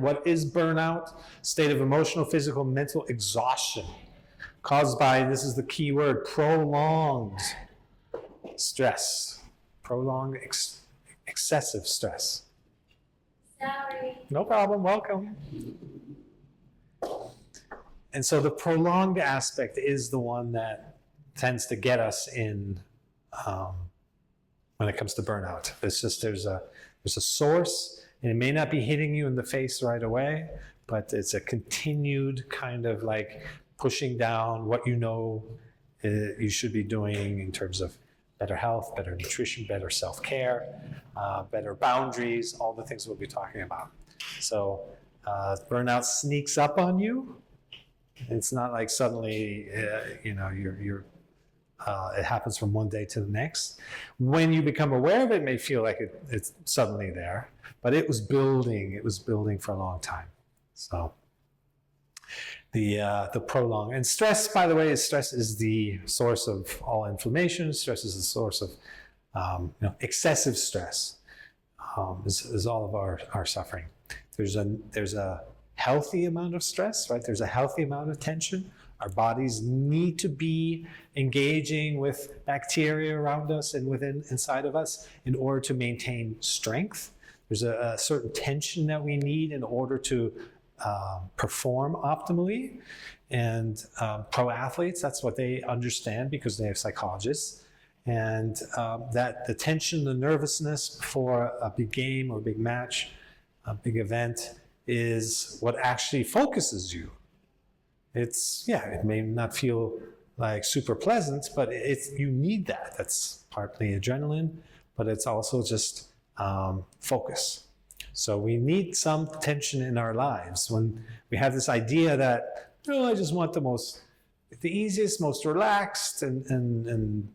What is burnout? State of emotional, physical, mental exhaustion caused by, this is the key word, prolonged stress. Prolonged excessive stress. Sorry. No problem, welcome. And so the prolonged aspect is the one that tends to get us in when it comes to burnout. It's just there's a source, and it may not be hitting you in the face right away, but it's a continued kind of like pushing down what you know you should be doing in terms of better health, better nutrition, better self-care, better boundaries, all the things we'll be talking about. So burnout sneaks up on you. It's not like suddenly, you're it happens from one day to the next. When you become aware of it, it may feel like it's suddenly there, but it was building. It was building for a long time. So the prolonged, and stress, by the way, stress is the source of all inflammation. Stress is the source of excessive stress is all of our suffering. There's a healthy amount of stress, right? There's a healthy amount of tension. Our bodies need to be engaging with bacteria around us and inside of us in order to maintain strength. There's a certain tension that we need in order to perform optimally. And pro athletes, that's what they understand because they have psychologists. And that the tension, the nervousness before a big game or big match, a big event, is what actually focuses you. It may not feel like super pleasant, but you need that. That's partly adrenaline, but it's also just focus. So we need some tension in our lives. When we have this idea that, I just want the easiest, most relaxed, and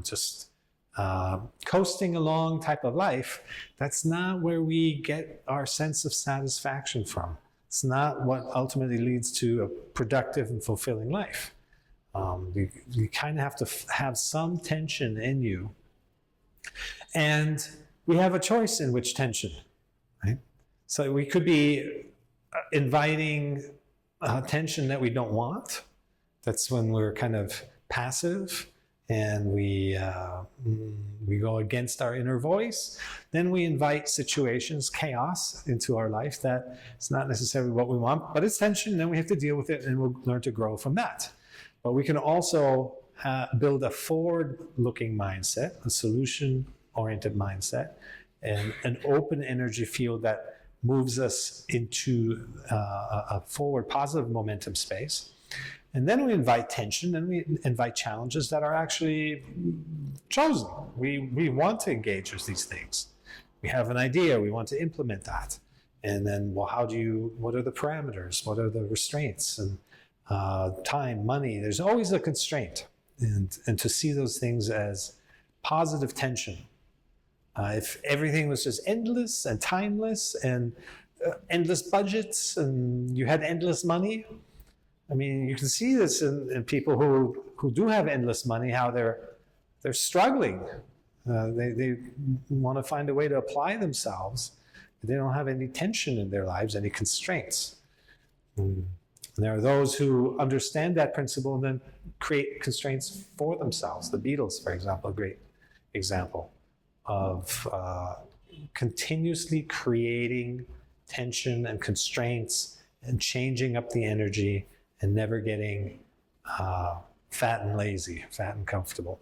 just coasting along type of life, that's not where we get our sense of satisfaction from. It's not what ultimately leads to a productive and fulfilling life. You kind of have to have some tension in you. And we have a choice in which tension, right? So we could be inviting tension that we don't want. That's when we're kind of passive and we go against our inner voice. Then we invite situations, chaos into our life that it's not necessarily what we want, but it's tension, and then we have to deal with it, and we'll learn to grow from that. But we can also build a forward-looking mindset, a solution-oriented mindset, and an open energy field that moves us into a forward, positive momentum space. And then we invite tension, and we invite challenges that are actually chosen. We want to engage with these things. We have an idea, we want to implement that. And then, what are the parameters? What are the restraints? And time, money, there's always a constraint. And to see those things as positive tension. If everything was just endless and timeless and endless budgets and you had endless money, I mean, you can see this in people who do have endless money, how they're struggling. They want to find a way to apply themselves, but they don't have any tension in their lives, any constraints. And there are those who understand that principle and then create constraints for themselves. The Beatles, for example, a great example of continuously creating tension and constraints and changing up the energy and never getting fat and lazy, fat and comfortable.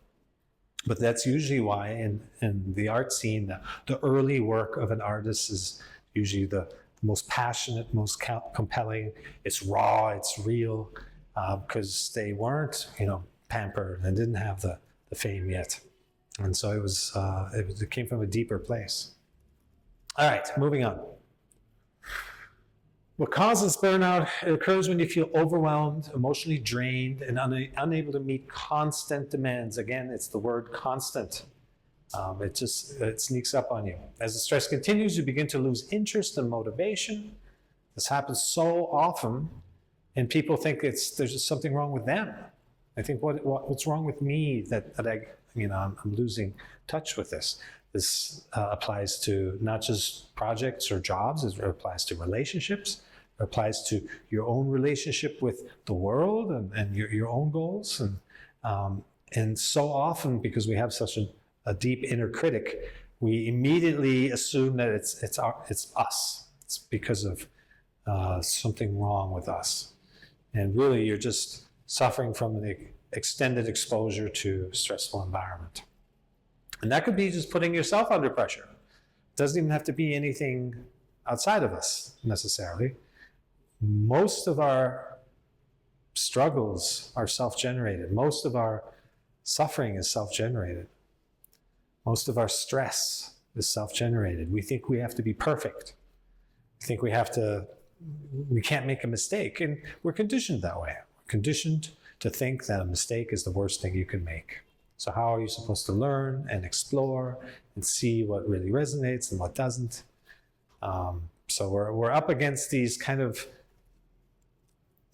But that's usually why in the art scene, the early work of an artist is usually the most passionate, most compelling. It's raw, it's real, because they weren't, pampered and didn't have the fame yet. And so it came from a deeper place. All right, moving on. What causes burnout? It occurs when you feel overwhelmed, emotionally drained, and unable to meet constant demands. Again, it's the word constant. It sneaks up on you. As the stress continues, you begin to lose interest and motivation. This happens so often, and people think there's just something wrong with them. I think what's wrong with me that I'm losing touch with this. This applies to not just projects or jobs, it applies to relationships, it applies to your own relationship with the world and your own goals. And so often, because we have such a deep inner critic, we immediately assume that it's us. It's because of something wrong with us. And really, you're just suffering from an extended exposure to stressful environment. And that could be just putting yourself under pressure. It doesn't even have to be anything outside of us necessarily. Most of our struggles are self-generated. Most of our suffering is self-generated. Most of our stress is self-generated. We think we have to be perfect. We think we can't make a mistake. And we're conditioned that way. We're conditioned to think that a mistake is the worst thing you can make. So how are you supposed to learn and explore and see what really resonates and what doesn't? So we're up against these kind of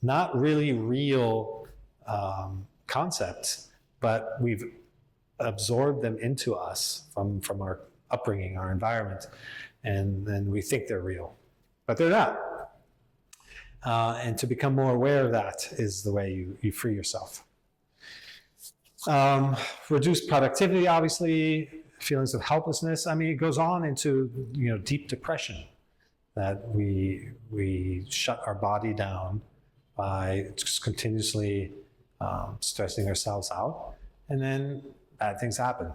not really real concepts, but we've absorbed them into us from our upbringing, our environment, and then we think they're real, but they're not. And to become more aware of that is the way you free yourself. Reduced productivity, obviously, feelings of helplessness. I mean, it goes on into deep depression, that we shut our body down by just continuously stressing ourselves out, and then bad things happen.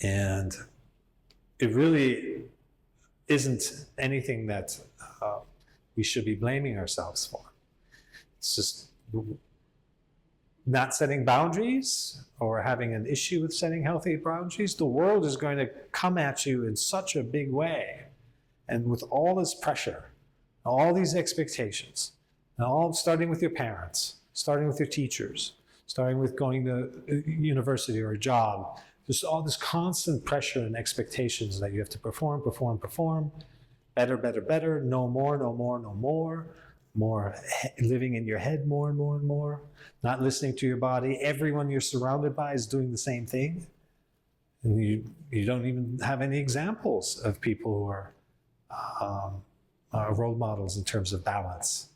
And it really isn't anything that we should be blaming ourselves for. It's just not setting boundaries or having an issue with setting healthy boundaries. The world is going to come at you in such a big way, and with all this pressure, all these expectations, and all starting with your parents, starting with your teachers, starting with going to university or a job. There's all this constant pressure and expectations that you have to perform, better, no more, living in your head more and more, not listening to your body. Everyone you're surrounded by is doing the same thing. And you don't even have any examples of people who are role models in terms of balance.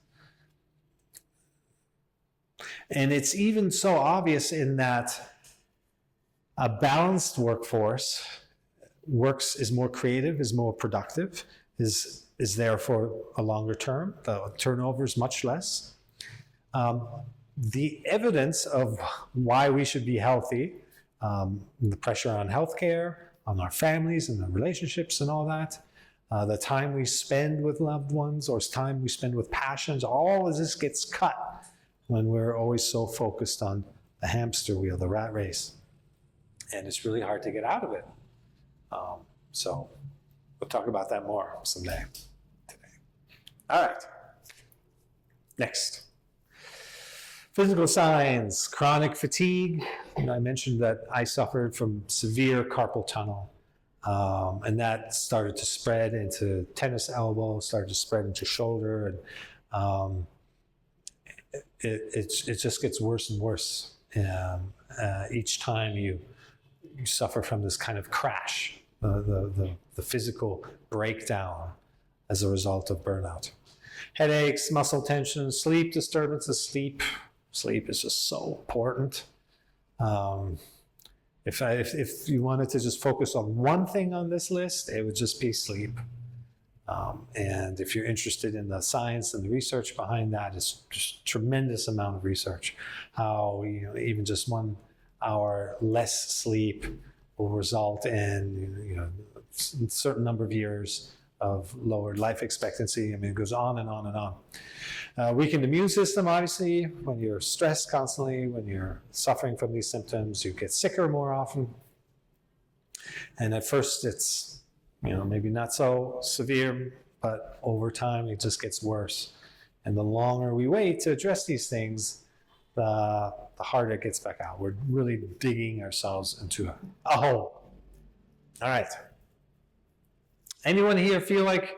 And it's even so obvious in that a balanced workforce is more creative, is more productive, is there for a longer term. The turnover is much less. The evidence of why we should be healthy, the pressure on healthcare, on our families and the relationships and all that, the time we spend with loved ones or time we spend with passions, all of this gets cut when we're always so focused on the hamster wheel, the rat race. And it's really hard to get out of it. So we'll talk about that more someday today. All right. Next. Physical signs, chronic fatigue. I mentioned that I suffered from severe carpal tunnel. And that started to spread into tennis elbow, started to spread into shoulder. And it just gets worse and worse. Each time you suffer from this kind of crash, the physical breakdown as a result of burnout. Headaches, muscle tension, sleep disturbances. Sleep is just so important. If you wanted to just focus on one thing on this list, it would just be sleep. And if you're interested in the science and the research behind that, it's just tremendous amount of research. How even just 1 hour less sleep will result in a certain number of years of lowered life expectancy. I mean, it goes on and on and on. Weakened immune system, obviously. When you're stressed constantly, when you're suffering from these symptoms, you get sicker more often. And at first it's maybe not so severe, but over time it just gets worse. And the longer we wait to address these things, the harder it gets back out. We're really digging ourselves into a hole. All right. Anyone here feel like,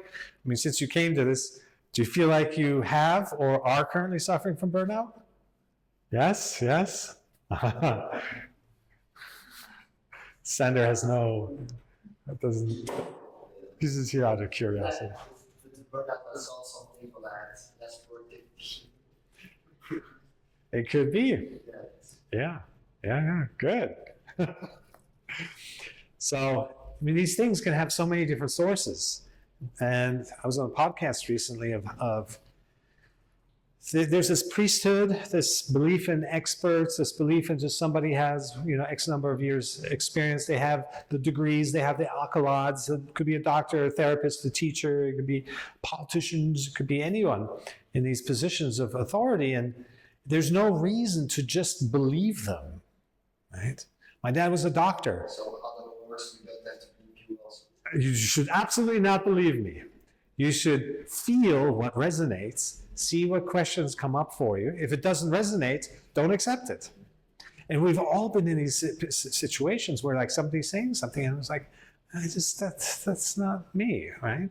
since you came to this, do you feel like you have or are currently suffering from burnout? Yes? Sander has no, doesn't, he's just here out of curiosity. With the burnout, I saw some people that less productive. It could be. Yeah. Yeah, good. So, I mean, these things can have so many different sources. And I was on a podcast recently of there's this priesthood, this belief in experts, this belief in just somebody has, X number of years experience. They have the degrees, they have the accolades. It could be a doctor, a therapist, a teacher, it could be politicians, it could be anyone in these positions of authority. And there's no reason to just believe them, right? My dad was a doctor. So, in other words, we don't have to believe you also. You should absolutely not believe me. You should feel what resonates, see what questions come up for you. If it doesn't resonate, don't accept it. And we've all been in these situations where like somebody's saying something and it's like, that's not me, right?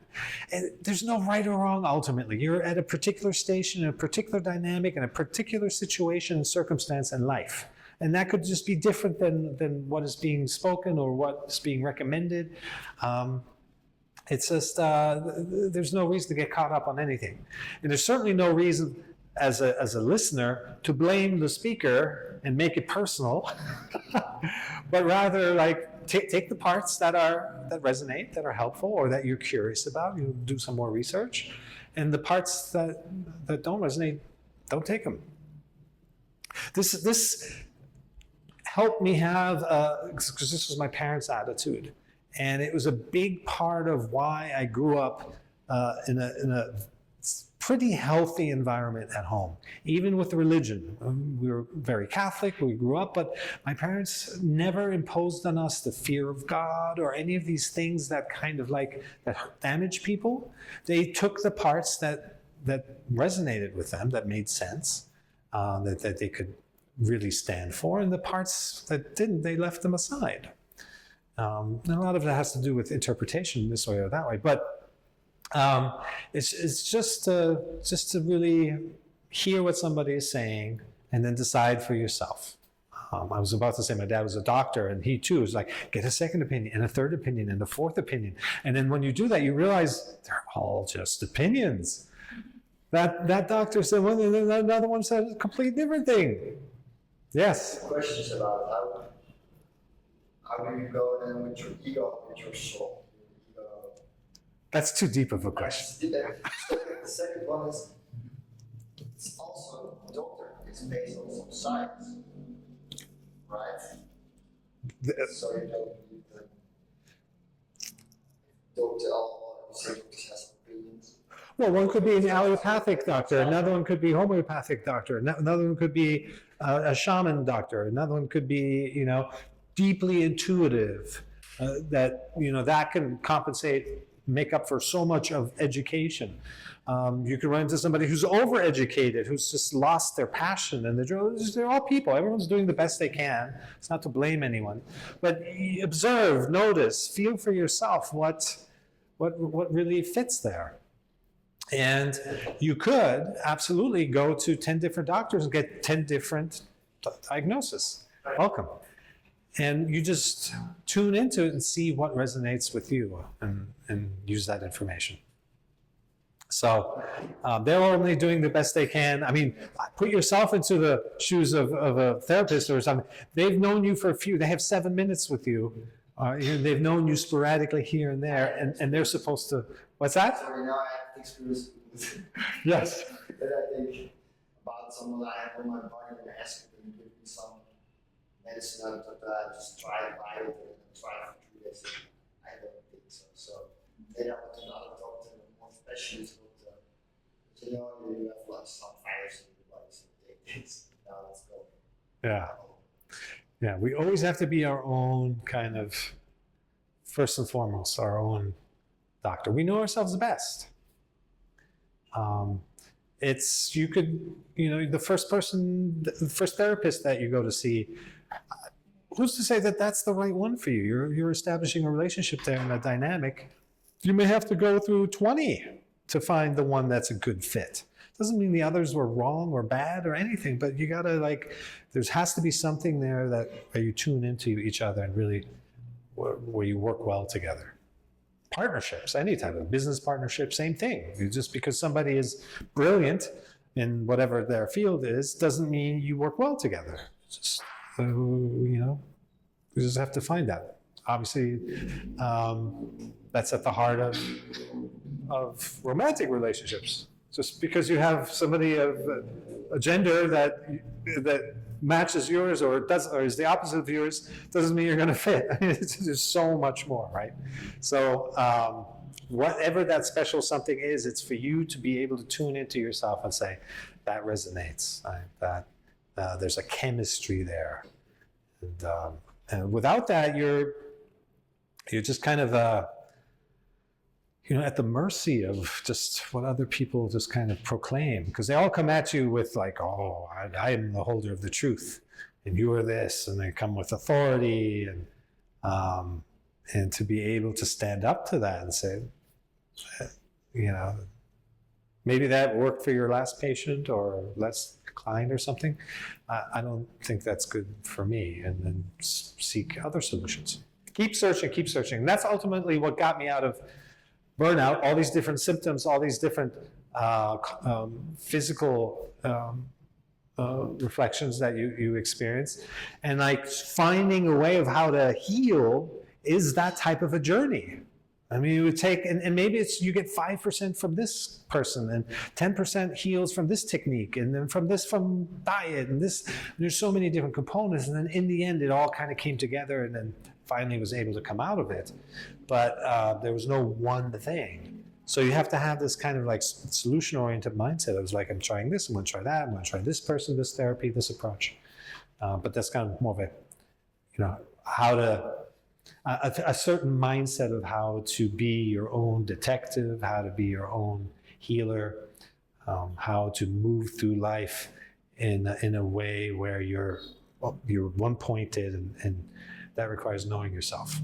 And there's no right or wrong ultimately. You're at a particular station, in a particular dynamic, in a particular situation and circumstance in life. And that could just be different than what is being spoken or what is being recommended. It's just, there's no reason to get caught up on anything. And there's certainly no reason as a listener to blame the speaker and make it personal, but rather like take the parts that resonate, that are helpful, or that you're curious about, do some more research. And the parts that don't resonate, don't take them. This helped me have, because this was my parents' attitude. And it was a big part of why I grew up in a pretty healthy environment at home, even with the religion. We were very Catholic, we grew up, but my parents never imposed on us the fear of God or any of these things that kind of like, that damage people. They took the parts that resonated with them, that made sense, that they could really stand for, and the parts that didn't, they left them aside. And a lot of it has to do with interpretation this way or that way, but it's just to really hear what somebody is saying and then decide for yourself. I was about to say my dad was a doctor, and he too was like, get a second opinion and a third opinion and a fourth opinion. And then when you do that, you realize they're all just opinions. That doctor said one thing, another one said a completely different thing. Yes? Questions about how do you go then with your ego, with your soul? Your ego. That's too deep of a question. The second one is, it's also a doctor. It's based on some science, right? So you don't need the doctor, all doctors has opinions. Well, one could be an allopathic doctor, another one could be homeopathic doctor, another one could be a shaman doctor, another one could be, deeply intuitive, that can make up for so much of education. You can run into somebody who's overeducated, who's just lost their passion, and they're all people. Everyone's doing the best they can. It's not to blame anyone, but observe, notice, feel for yourself what really fits there. And you could absolutely go to 10 different doctors and get 10 different diagnoses. Welcome. And you just tune into it and see what resonates with you and use that information. So they're only doing the best they can. I mean, put yourself into the shoes of a therapist or something. They've known you they have 7 minutes with you. They've known you sporadically here and there, and they're supposed to, what's that? Sorry, now I have experience with Yes. that I think about someone I have on my body and ask them to give me some medicine out of that, just try and buy it and try it for 3 days. I don't think so. So then I went to another doctor, a more specialist doctor. You have like some virus in your body, so take this. Now let's go. Yeah, we always have to be our own kind of, first and foremost, our own doctor. We know ourselves best. The first therapist that you go to see, who's to say that that's the right one for you? You're establishing a relationship there and a dynamic. You may have to go through 20 to find the one that's a good fit. Doesn't mean the others were wrong or bad or anything, but you gotta there has to be something there where you tune into each other and really where you work well together. Partnerships, any type of business partnership, same thing. Just because somebody is brilliant in whatever their field is, doesn't mean you work well together. Just, you just have to find that. Obviously, that's at the heart of romantic relationships. Just because you have somebody of a gender that matches yours or is the opposite of yours doesn't mean you're going to fit. There's so much more, right? So whatever that special something is, it's for you to be able to tune into yourself and say, that resonates, right? That there's a chemistry there. And without that, you're just kind of at the mercy of just what other people just kind of proclaim, because they all come at you with like, oh, I am the holder of the truth, and you are this, and they come with authority, and to be able to stand up to that and say, maybe that worked for your last patient or last client or something. I don't think that's good for me, and then seek other solutions. Keep searching, keep searching. And that's ultimately what got me out of burnout, all these different symptoms, all these different physical reflections that you experience. And like finding a way of how to heal is that type of a journey. I mean, you would take, and maybe it's you get 5% from this person, and 10% heals from this technique, and then from diet, and this. And there's so many different components, and then in the end, it all kind of came together, and then finally was able to come out of it. But there was no one thing. So you have to have this kind of like solution-oriented mindset. It was like, I'm trying this, I'm going to try that, I'm going to try this person, this therapy, this approach. But that's kind of more of a certain mindset of how to be your own detective, how to be your own healer, how to move through life in a way where you're one-pointed, and that requires knowing yourself.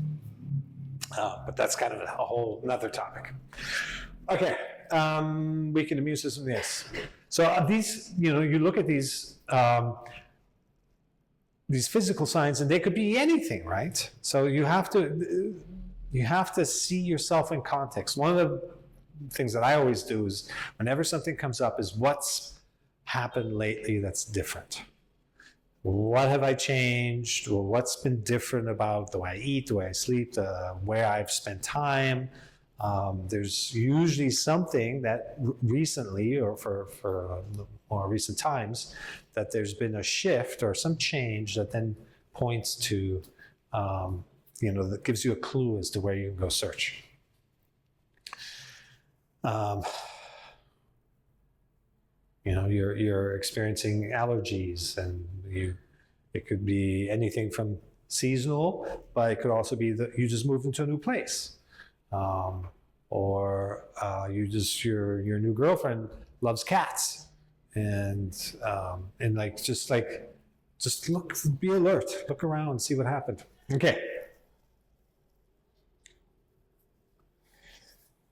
But that's kind of a whole another topic. Okay, weak and immune system, yes. So these, you look at these physical signs, and they could be anything, right? So you have to see yourself in context. One of the things that I always do is whenever something comes up is what's happened lately that's different. What have I changed? Or what's been different about the way I eat, the way I sleep, where I've spent time? There's usually something that recently, or for more recent times, that there's been a shift or some change that then points to, that gives you a clue as to where you can go search. You're experiencing allergies, and it could be anything from seasonal, but it could also be that you just moved into a new place, or your new girlfriend loves cats, and just look, be alert, look around, see what happened. Okay.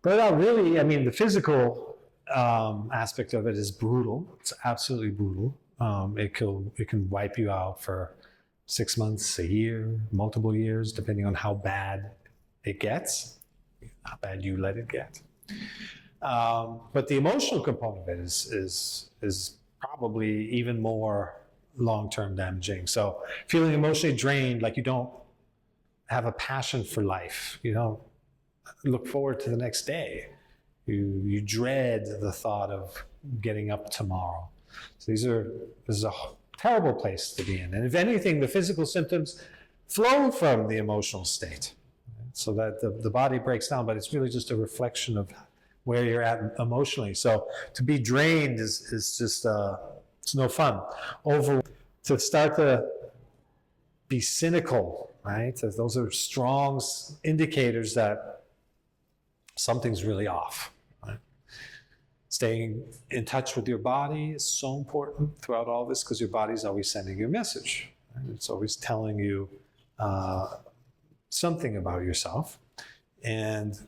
But really, the physical aspect of it is brutal. It's absolutely brutal. It can wipe you out for 6 months, a year, multiple years, depending on how bad it gets, how bad you let it get. But the emotional component of it is probably even more long-term damaging. So feeling emotionally drained, like you don't have a passion for life, you don't look forward to the next day. You dread the thought of getting up tomorrow. So this is a terrible place to be in. And if anything, the physical symptoms flow from the emotional state, so that the body breaks down, but it's really just a reflection of where you're at emotionally. So to be drained is just, it's no fun. To start to be cynical, right? Those are strong indicators that something's really off. Right? Staying in touch with your body is so important throughout all this, because your body's always sending you a message. Right? It's always telling you something about yourself. And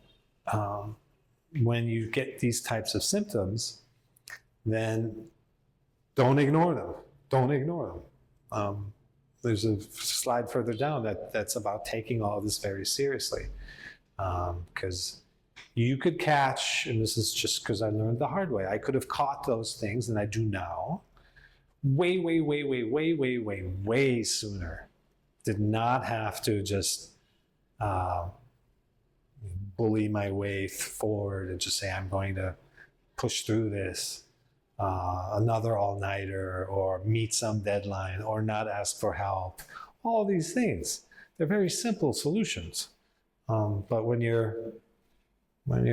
when you get these types of symptoms, then don't ignore them. Don't ignore them. there's a slide further down that's about taking all this very seriously, because you could catch, and this is just because I learned the hard way, I could have caught those things, and I do now, way, way, way, way, way, way, way, way sooner. Did not have to just bully my way forward and just say, I'm going to push through this, another all-nighter, or meet some deadline, or not ask for help. All these things, they're very simple solutions. But when you're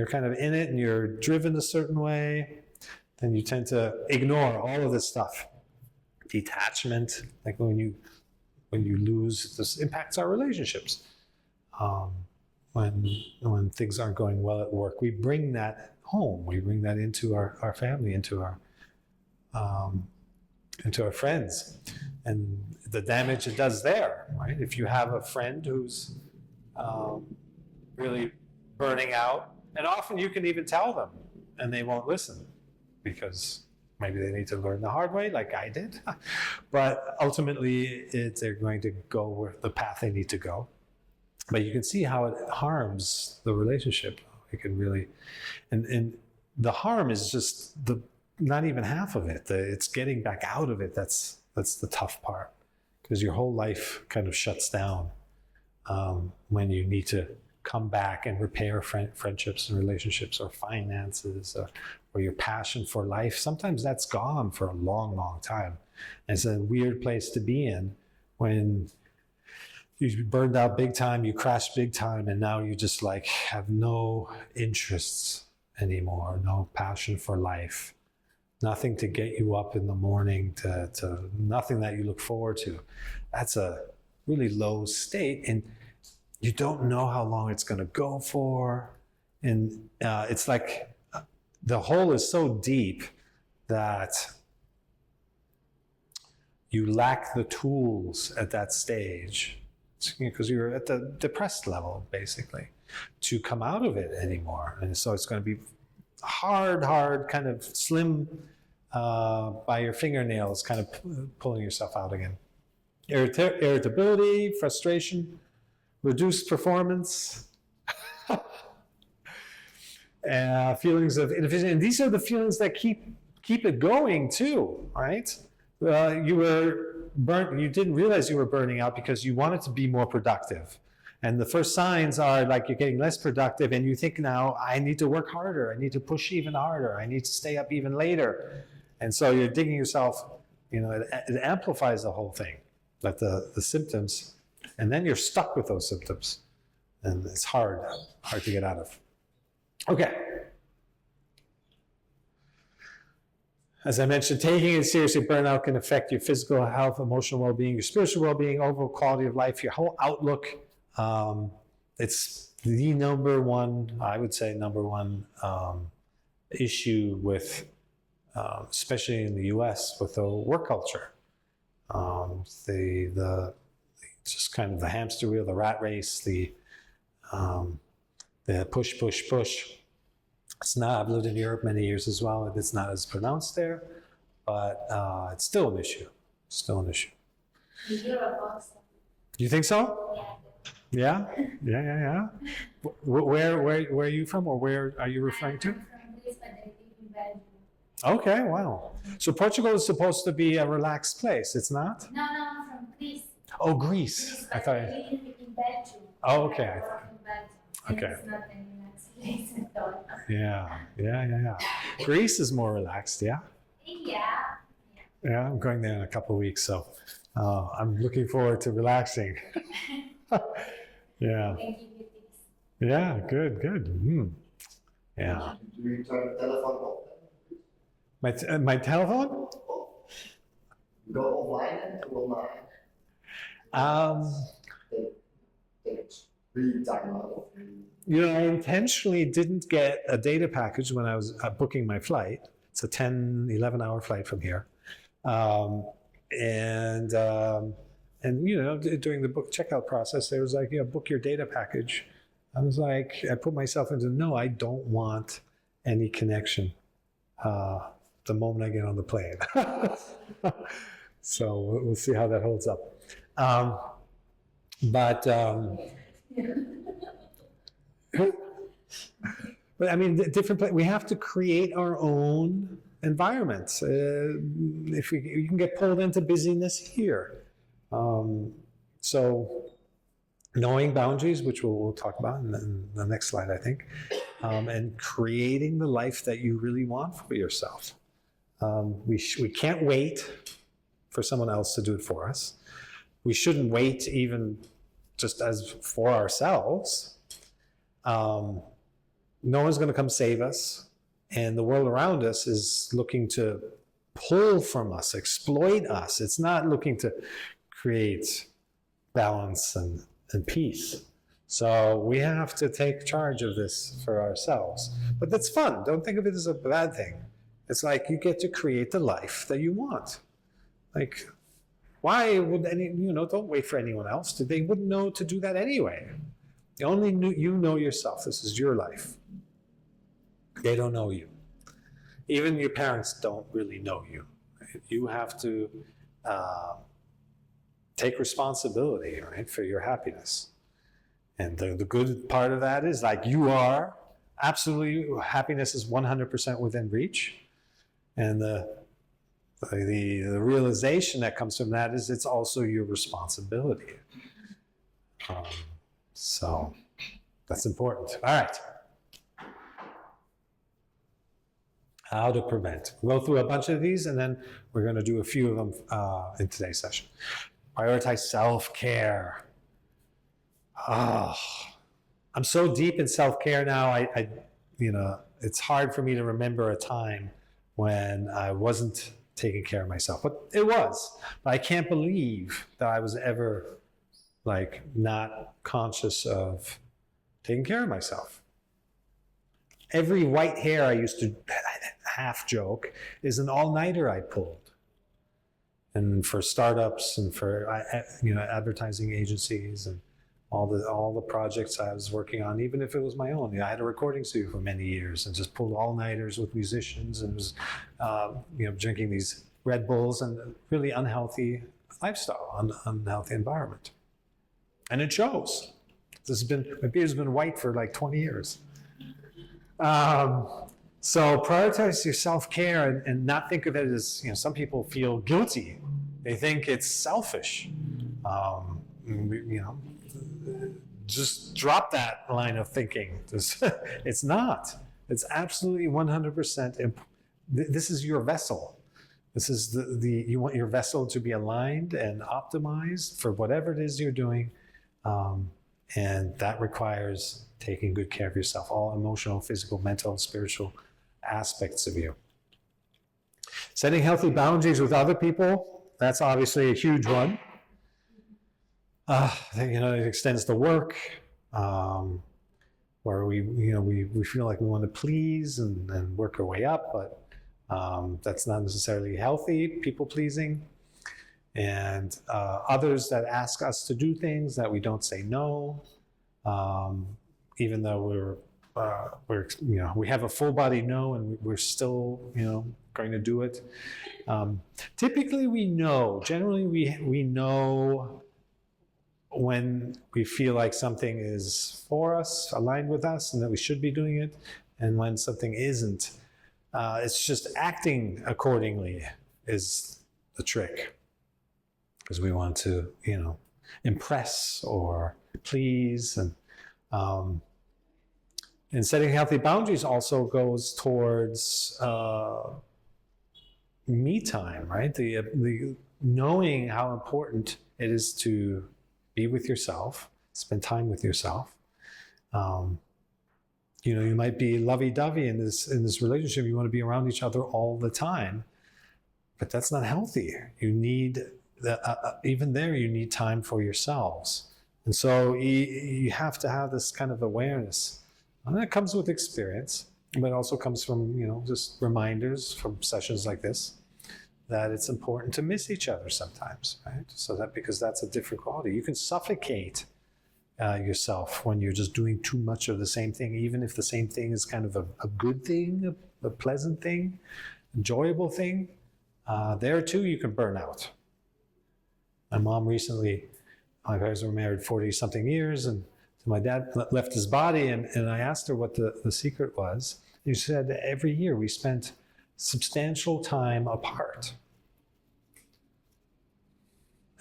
kind of in it and you're driven a certain way, then you tend to ignore all of this stuff. Detachment, like when you lose, this impacts our relationships. When things aren't going well at work, we bring that home. We bring that into our family, into our friends, and the damage it does there, right? If you have a friend who's really burning out, and often you can even tell them, and they won't listen because maybe they need to learn the hard way, like I did. But ultimately, they're going to go where the path they need to go. But you can see how it harms the relationship. It can really, and the harm is just not even half of it. It's getting back out of it. That's the tough part, because your whole life kind of shuts down when you need to come back and repair friendships and relationships, or finances, or your passion for life. Sometimes that's gone for a long, long time. And it's a weird place to be in when you burned out big time, you crashed big time, and now you just like have no interests anymore, no passion for life, nothing to get you up in the morning, to nothing that you look forward to. That's a really low state, and you don't know how long it's going to go for. And it's like the hole is so deep that you lack the tools at that stage, because you're at the depressed level, basically, to come out of it anymore. And so it's going to be hard, kind of slim by your fingernails, kind of pulling yourself out again. Irritability, frustration, reduced performance, feelings of inefficiency. And these are the feelings that keep it going too, right? You were burnt, you didn't realize you were burning out because you wanted to be more productive. And the first signs are like you're getting less productive, and you think, now I need to work harder, I need to push even harder, I need to stay up even later. And so you're digging yourself, it amplifies the whole thing, like the symptoms, and then you're stuck with those symptoms. And it's hard to get out of. Okay. As I mentioned, taking it seriously, burnout can affect your physical health, emotional well-being, your spiritual well-being, overall quality of life, your whole outlook. It's the number one issue with, especially in the U.S., with the work culture. The just kind of the hamster wheel, the rat race, the push. It's not. I've lived in Europe many years as well, and it's not as pronounced there, but it's still an issue. In Europe also. You think so? Yeah. Yeah. Where are you from, or where are you referring to? I'm from Greece, but I live in Belgium. Okay, wow. So Portugal is supposed to be a relaxed place. It's not? No, I'm from Greece. Oh, Greece. I But thought. I live in Belgium. Oh, okay. I work in Belgium. And Okay. it's not a relaxed place at all. Yeah. Greece is more relaxed, yeah? Yeah. Yeah, I'm going there in a couple of weeks, so I'm looking forward to relaxing. Yeah. I can give you tips. Yeah, good. Yeah. Do you turn the telephone off? My telephone? Go offline and will take free time out of you. I intentionally didn't get a data package when I was booking my flight. It's a 10, 11-hour flight from here. And during the book checkout process, they was like, book your data package. I was like, I put myself into, no, I don't want any connection the moment I get on the plane. So we'll see how that holds up. Um, but but I mean, we have to create our own environments. If you can get pulled into busyness here. So knowing boundaries, which we'll talk about in the next slide, I think, and creating the life that you really want for yourself. We can't wait for someone else to do it for us. We shouldn't wait even just as for ourselves. No one's going to come save us, and the world around us is looking to pull from us, exploit us. It's not looking to create balance and peace. So we have to take charge of this for ourselves. But that's fun. Don't think of it as a bad thing. It's like you get to create the life that you want. Like, why would don't wait for anyone else. They wouldn't know to do that anyway. Only you know yourself. This is your life. They don't know you. Even your parents don't really know you. You have to take responsibility, right, for your happiness. And the good part of that is, like, you are absolutely, happiness is 100% within reach. And the realization that comes from that is it's also your responsibility. So that's important. All right. How to prevent. We'll go through a bunch of these, and then we're going to do a few of them in today's session. Prioritize self-care. Oh, I'm so deep in self-care now. It's hard for me to remember a time when I wasn't taking care of myself, but it was. But I can't believe that I was ever not conscious of taking care of myself. Every white hair I used to half joke is an all-nighter I pulled. And for startups and for advertising agencies and all the projects I was working on, even if it was my own. I had a recording studio for many years and just pulled all-nighters with musicians and was drinking these Red Bulls and really unhealthy lifestyle, unhealthy environment. And it shows. My beard's been white for like 20 years. So prioritize your self-care and not think of it as, some people feel guilty. They think it's selfish. Just drop that line of thinking. It's not. It's absolutely 100%. This is your vessel. This is you want your vessel to be aligned and optimized for whatever it is you're doing. And that requires taking good care of yourself, all emotional, physical, mental, and spiritual aspects of you. Setting healthy boundaries with other people, that's obviously a huge one. It extends to work, where we feel like we want to please and work our way up, but that's not necessarily healthy, people pleasing. And others that ask us to do things that we don't say no, even though we have a full body no, and we're still going to do it. Typically, generally we know when we feel like something is for us, aligned with us, and that we should be doing it, and when something isn't. It's just acting accordingly is the trick, because we want to, impress or please, and setting healthy boundaries also goes towards me time, right? The knowing how important it is to be with yourself, spend time with yourself. You might be lovey-dovey in this relationship. You want to be around each other all the time, but that's not healthy. You need even there. You need time for yourselves, and so you have to have this kind of awareness, and that comes with experience, but it also comes from just reminders from sessions like this, that it's important to miss each other sometimes, right? Because that's a different quality. You can suffocate yourself when you're just doing too much of the same thing, even if the same thing is kind of a good thing, a pleasant thing, enjoyable thing. There too, you can burn out. My mom recently, my parents were married 40 something years, and so my dad left his body, and I asked her what the secret was. She said that every year we spent substantial time apart.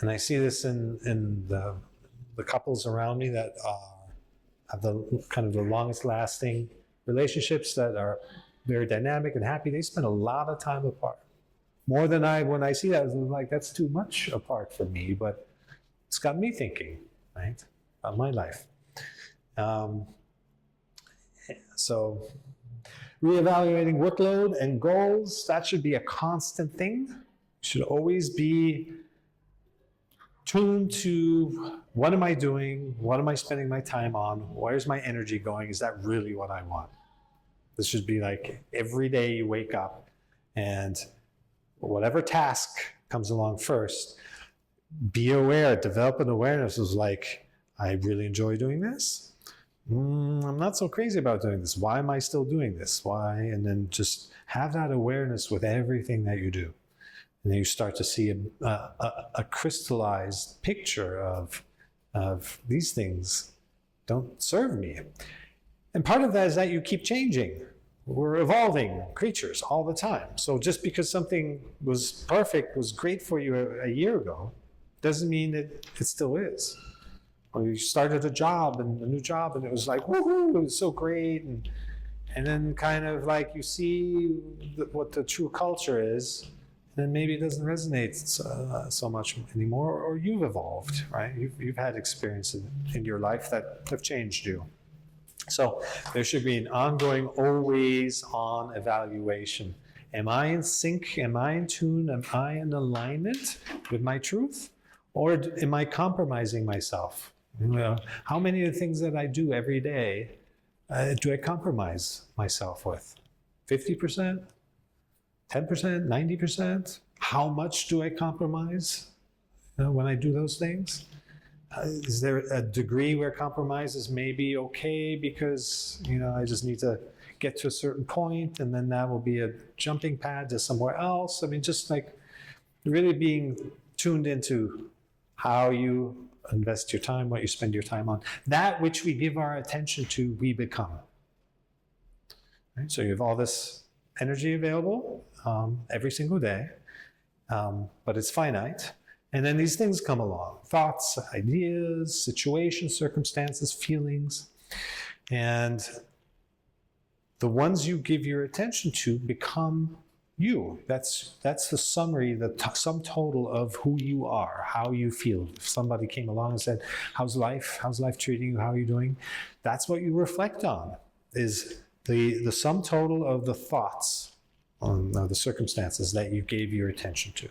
And I see this in the couples around me that have the kind of the longest lasting relationships that are very dynamic and happy. They spend a lot of time apart. More than when I see that, I'm like, that's too much apart for me, but it's got me thinking, right, about my life. So reevaluating workload and goals, that should be a constant thing. Should always be tuned to what am I doing? What am I spending my time on? Where's my energy going? Is that really what I want? This should be like every day you wake up and whatever task comes along first, be aware, develop an awareness of like, I really enjoy doing this. I'm not so crazy about doing this. Why am I still doing this? Why? And then just have that awareness with everything that you do. And then you start to see a crystallized picture of these things don't serve me. And part of that is that you keep changing. We're evolving creatures all the time. So just because something was perfect, was great for you a year ago, doesn't mean it still is. Or you started a new job, and it was like, woohoo, it was so great. And then kind of like you see what the true culture is, and then maybe it doesn't resonate so much anymore, or you've evolved, right? You've had experiences in your life that have changed you. So there should be an ongoing, always on evaluation. Am I in sync? Am I in tune? Am I in alignment with my truth? Or am I compromising myself? You know, how many of the things that I do every day do I compromise myself with? 50%? 10%? 90%? How much do I compromise when I do those things? Is there a degree where compromise is maybe okay because, I just need to get to a certain point and then that will be a jumping pad to somewhere else? I mean, just like really being tuned into how you invest your time, what you spend your time on. That which we give our attention to, we become. Right? So you have all this energy available every single day, but it's finite. And then these things come along, thoughts, ideas, situations, circumstances, feelings. And the ones you give your attention to become you. That's the summary, the sum total of who you are, how you feel. If somebody came along and said, how's life? How's life treating you? How are you doing? That's what you reflect on, is the sum total of the thoughts, of the circumstances that you gave your attention to.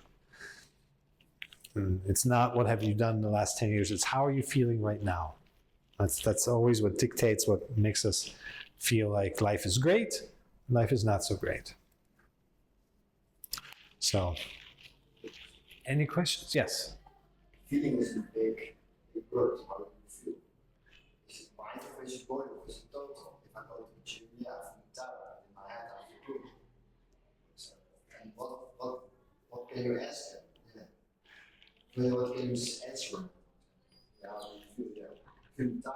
It's not what have you done in the last 10 years, it's how are you feeling right now. That's always what dictates what makes us feel like life is great, life is not so great. So, any questions? Yes? Feeling is a big word. How do you feel? Is it mind or is it body or is it total? If I go to the gym, yeah, I feel tired. In my head, I feel good. So, and what can you ask them? What can you answer? Yeah, how do you feel? Yeah, feeling tired.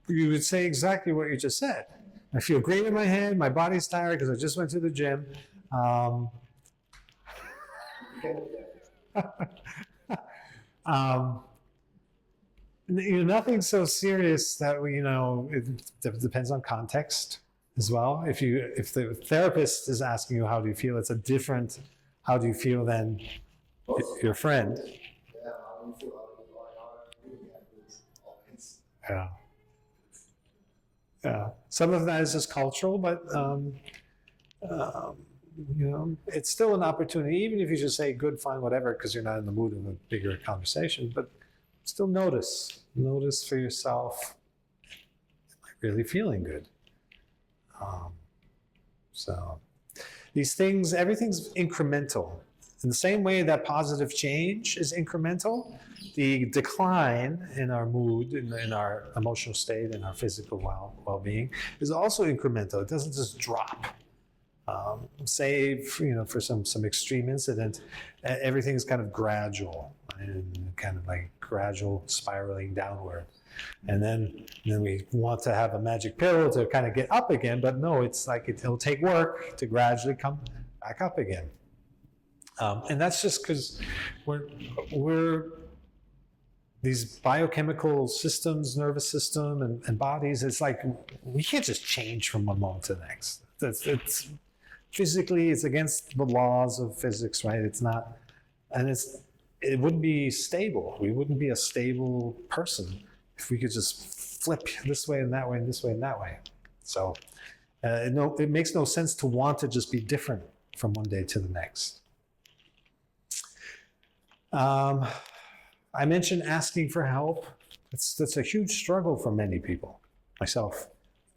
You would say exactly what you just said. I feel great in my head, my body's tired because I just went to the gym. Nothing so serious that it depends on context as well. If the therapist is asking you how do you feel, it's a different how do you feel than your friend. Yeah, how do you feel? Yeah. Yeah. Some of that is just cultural, but it's still an opportunity, even if you just say good, fine, whatever, because you're not in the mood of a bigger conversation, but still notice for yourself, am I really feeling good? So these things, everything's incremental. In the same way that positive change is incremental, the decline in our mood, in our emotional state, in our physical well-being is also incremental. It doesn't just drop. save, for some extreme incident, everything's kind of gradual and kind of like gradual spiraling downward. And then we want to have a magic pill to kind of get up again, but no, it's like it'll take work to gradually come back up again. And that's just because we're these biochemical systems, nervous system and bodies. It's like we can't just change from one moment to the next. It's physically, it's against the laws of physics, right? It's not, and it wouldn't be stable. We wouldn't be a stable person if we could just flip this way and that way and this way and that way. So it makes no sense to want to just be different from one day to the next. I mentioned asking for help. That's a huge struggle for many people, myself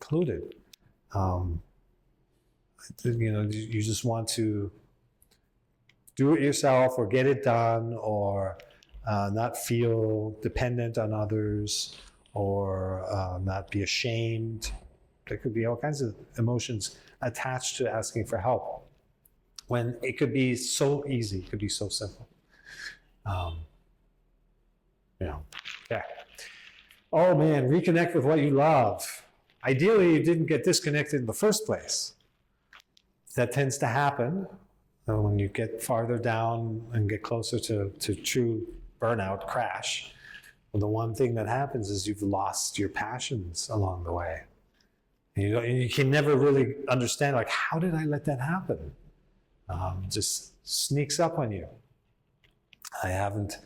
included. You just want to do it yourself or get it done, or not feel dependent on others, or not be ashamed. There could be all kinds of emotions attached to asking for help, when it could be so easy, it could be so simple. Yeah. Oh man, reconnect with what you love. Ideally, you didn't get disconnected in the first place. That tends to happen when you get farther down and get closer to true burnout, crash. Well, the one thing that happens is you've lost your passions along the way. And you can never really understand, like, how did I let that happen? Just sneaks up on you. I haven't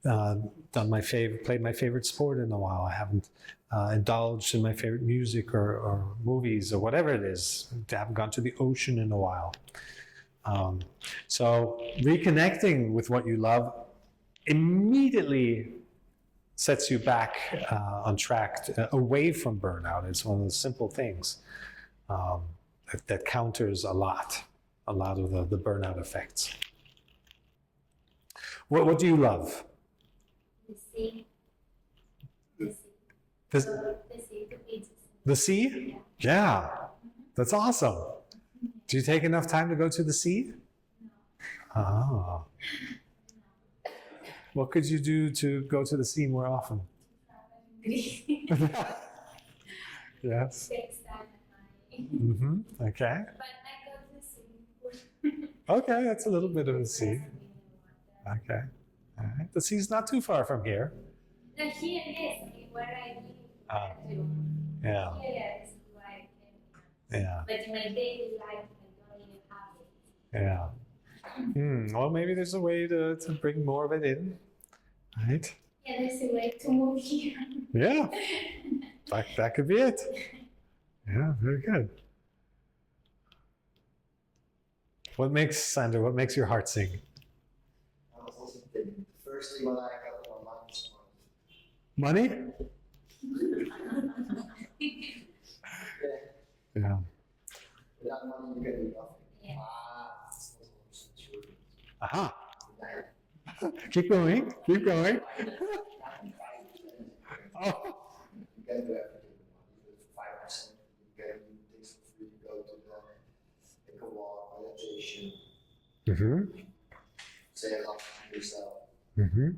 played my favorite sport in a while. I haven't indulged in my favorite music or movies or whatever it is. I haven't gone to the ocean in a while. So reconnecting with what you love immediately sets you back on track, away from burnout. It's one of the simple things that counters a lot of the burnout effects. What do you love? The sea. The sea. The, The sea, the beaches. the sea? Yeah, that's awesome. Do you take enough time to go to the sea? No. Ah. What could you do to go to the sea more often? Yes. Takes time and money. Mm-hmm. Okay. But I go to the sea. Okay, that's a little bit of the sea. Okay. All right. The sea's not too far from here. No, here it is, where I live. Ah. Yeah. Yeah. Here is where I came. Yeah. But in my daily life, I don't even have it. Yeah. Well, maybe there's a way to bring more of it in. Right? Yeah, there's a way to move here. Yeah. That could be it. Yeah, very good. What makes your heart sing? I was also thinking, the first thing when I got on my mind was Money? yeah, Yeah. without money you can do nothing. Yeah. That's also true. Aha. Keep going. Keep going. Oh. You can do everything with money. With 5%, you can do things for free. You go to take a walk, meditation, Mm-hmm. say a lot to yourself, Mm-hmm.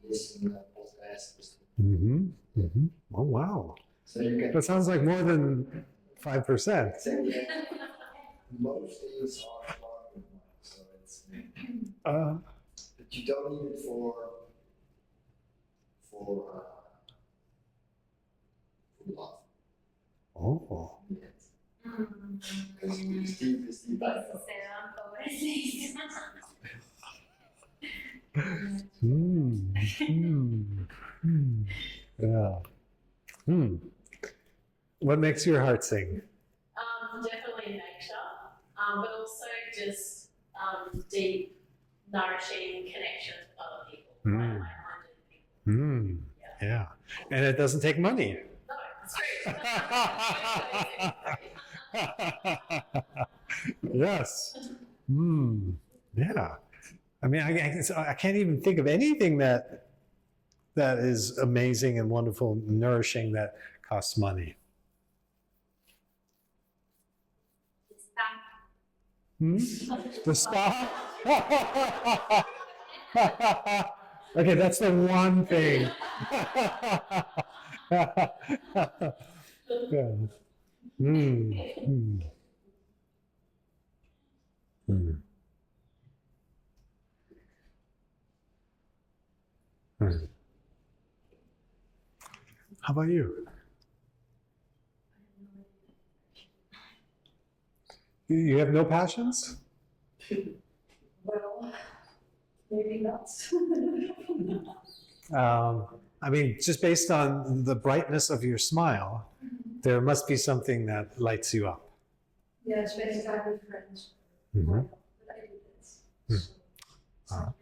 listen to that podcast. Mm-hmm. Mm-hmm. Oh wow. So you can. That sounds like more than 5%. Most things are fun with money, so it's. Uh, But you don't need it for love. oh. Yes. It's deep, This back. is a long conversation. Hmm. Hmm. Hmm. Yeah. Hmm. What makes your heart sing? Definitely nature, but also just deep, nourishing connection with other people, like-minded people. Hmm. Yeah. And it doesn't take money. No, it's true. Yes. Hmm. Yeah. I mean, I can't even think of anything that is amazing and wonderful, and nourishing that costs money. It's time. Hmm? The spa? Okay, that's the one thing. Yeah. Hmm. Hmm. Hmm. Hmm. How about you? You have no passions? Well, maybe not. I mean, just based on the brightness of your smile, there must be something that lights you up. Yeah, spending time with friends. Mhm. But I do this. Hmm. So it's not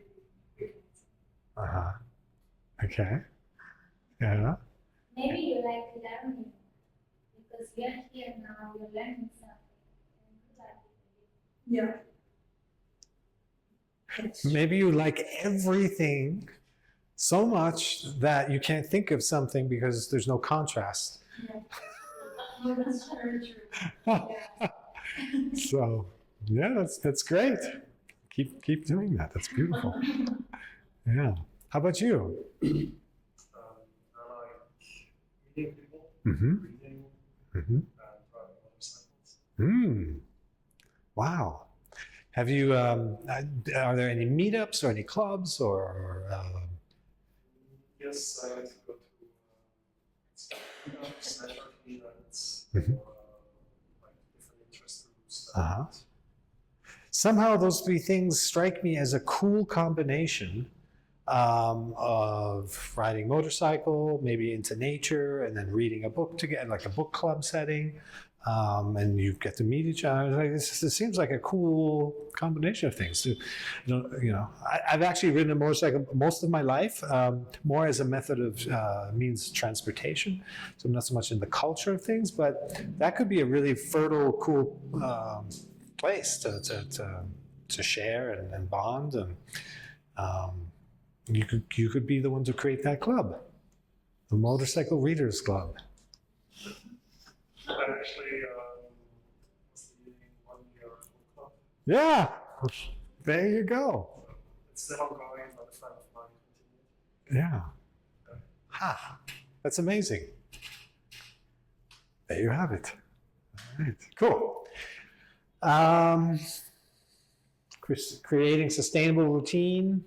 really. Uh-huh. Okay. Yeah. Maybe you like learning because you're here now, you're learning something. And you like it. Yeah. It's- Maybe you like everything so much that you can't think of something because there's no contrast. Yeah. No, that's very true. Yeah. So, yeah, that's great. Keep doing that. That's beautiful. Yeah. How about you? I like meeting people, Mm-hmm. reading, Mm-hmm. driving motorcycles. Wow. Have you? Are there any meetups or any clubs or? Yes, I like to go to meetups, networking events, Mhm. like different interest groups. Uh-huh. Somehow those three things strike me as a cool combination of riding motorcycle, maybe into nature, and then reading a book together, like a book club setting, and you get to meet each other. Like, it seems like a cool combination of things. I've actually ridden a motorcycle most of my life, more as a method of means of transportation. So I'm not so much in the culture of things, but that could be a really fertile, cool place to share and bond and. You could be the one to create that club, the Motorcycle Readers Club. I actually was leading 1 year book club. Yeah, there you go. It's still ongoing, but a friend of mine continued. Yeah. Ha, that's amazing. There you have it. All right, cool. Creating sustainable routine.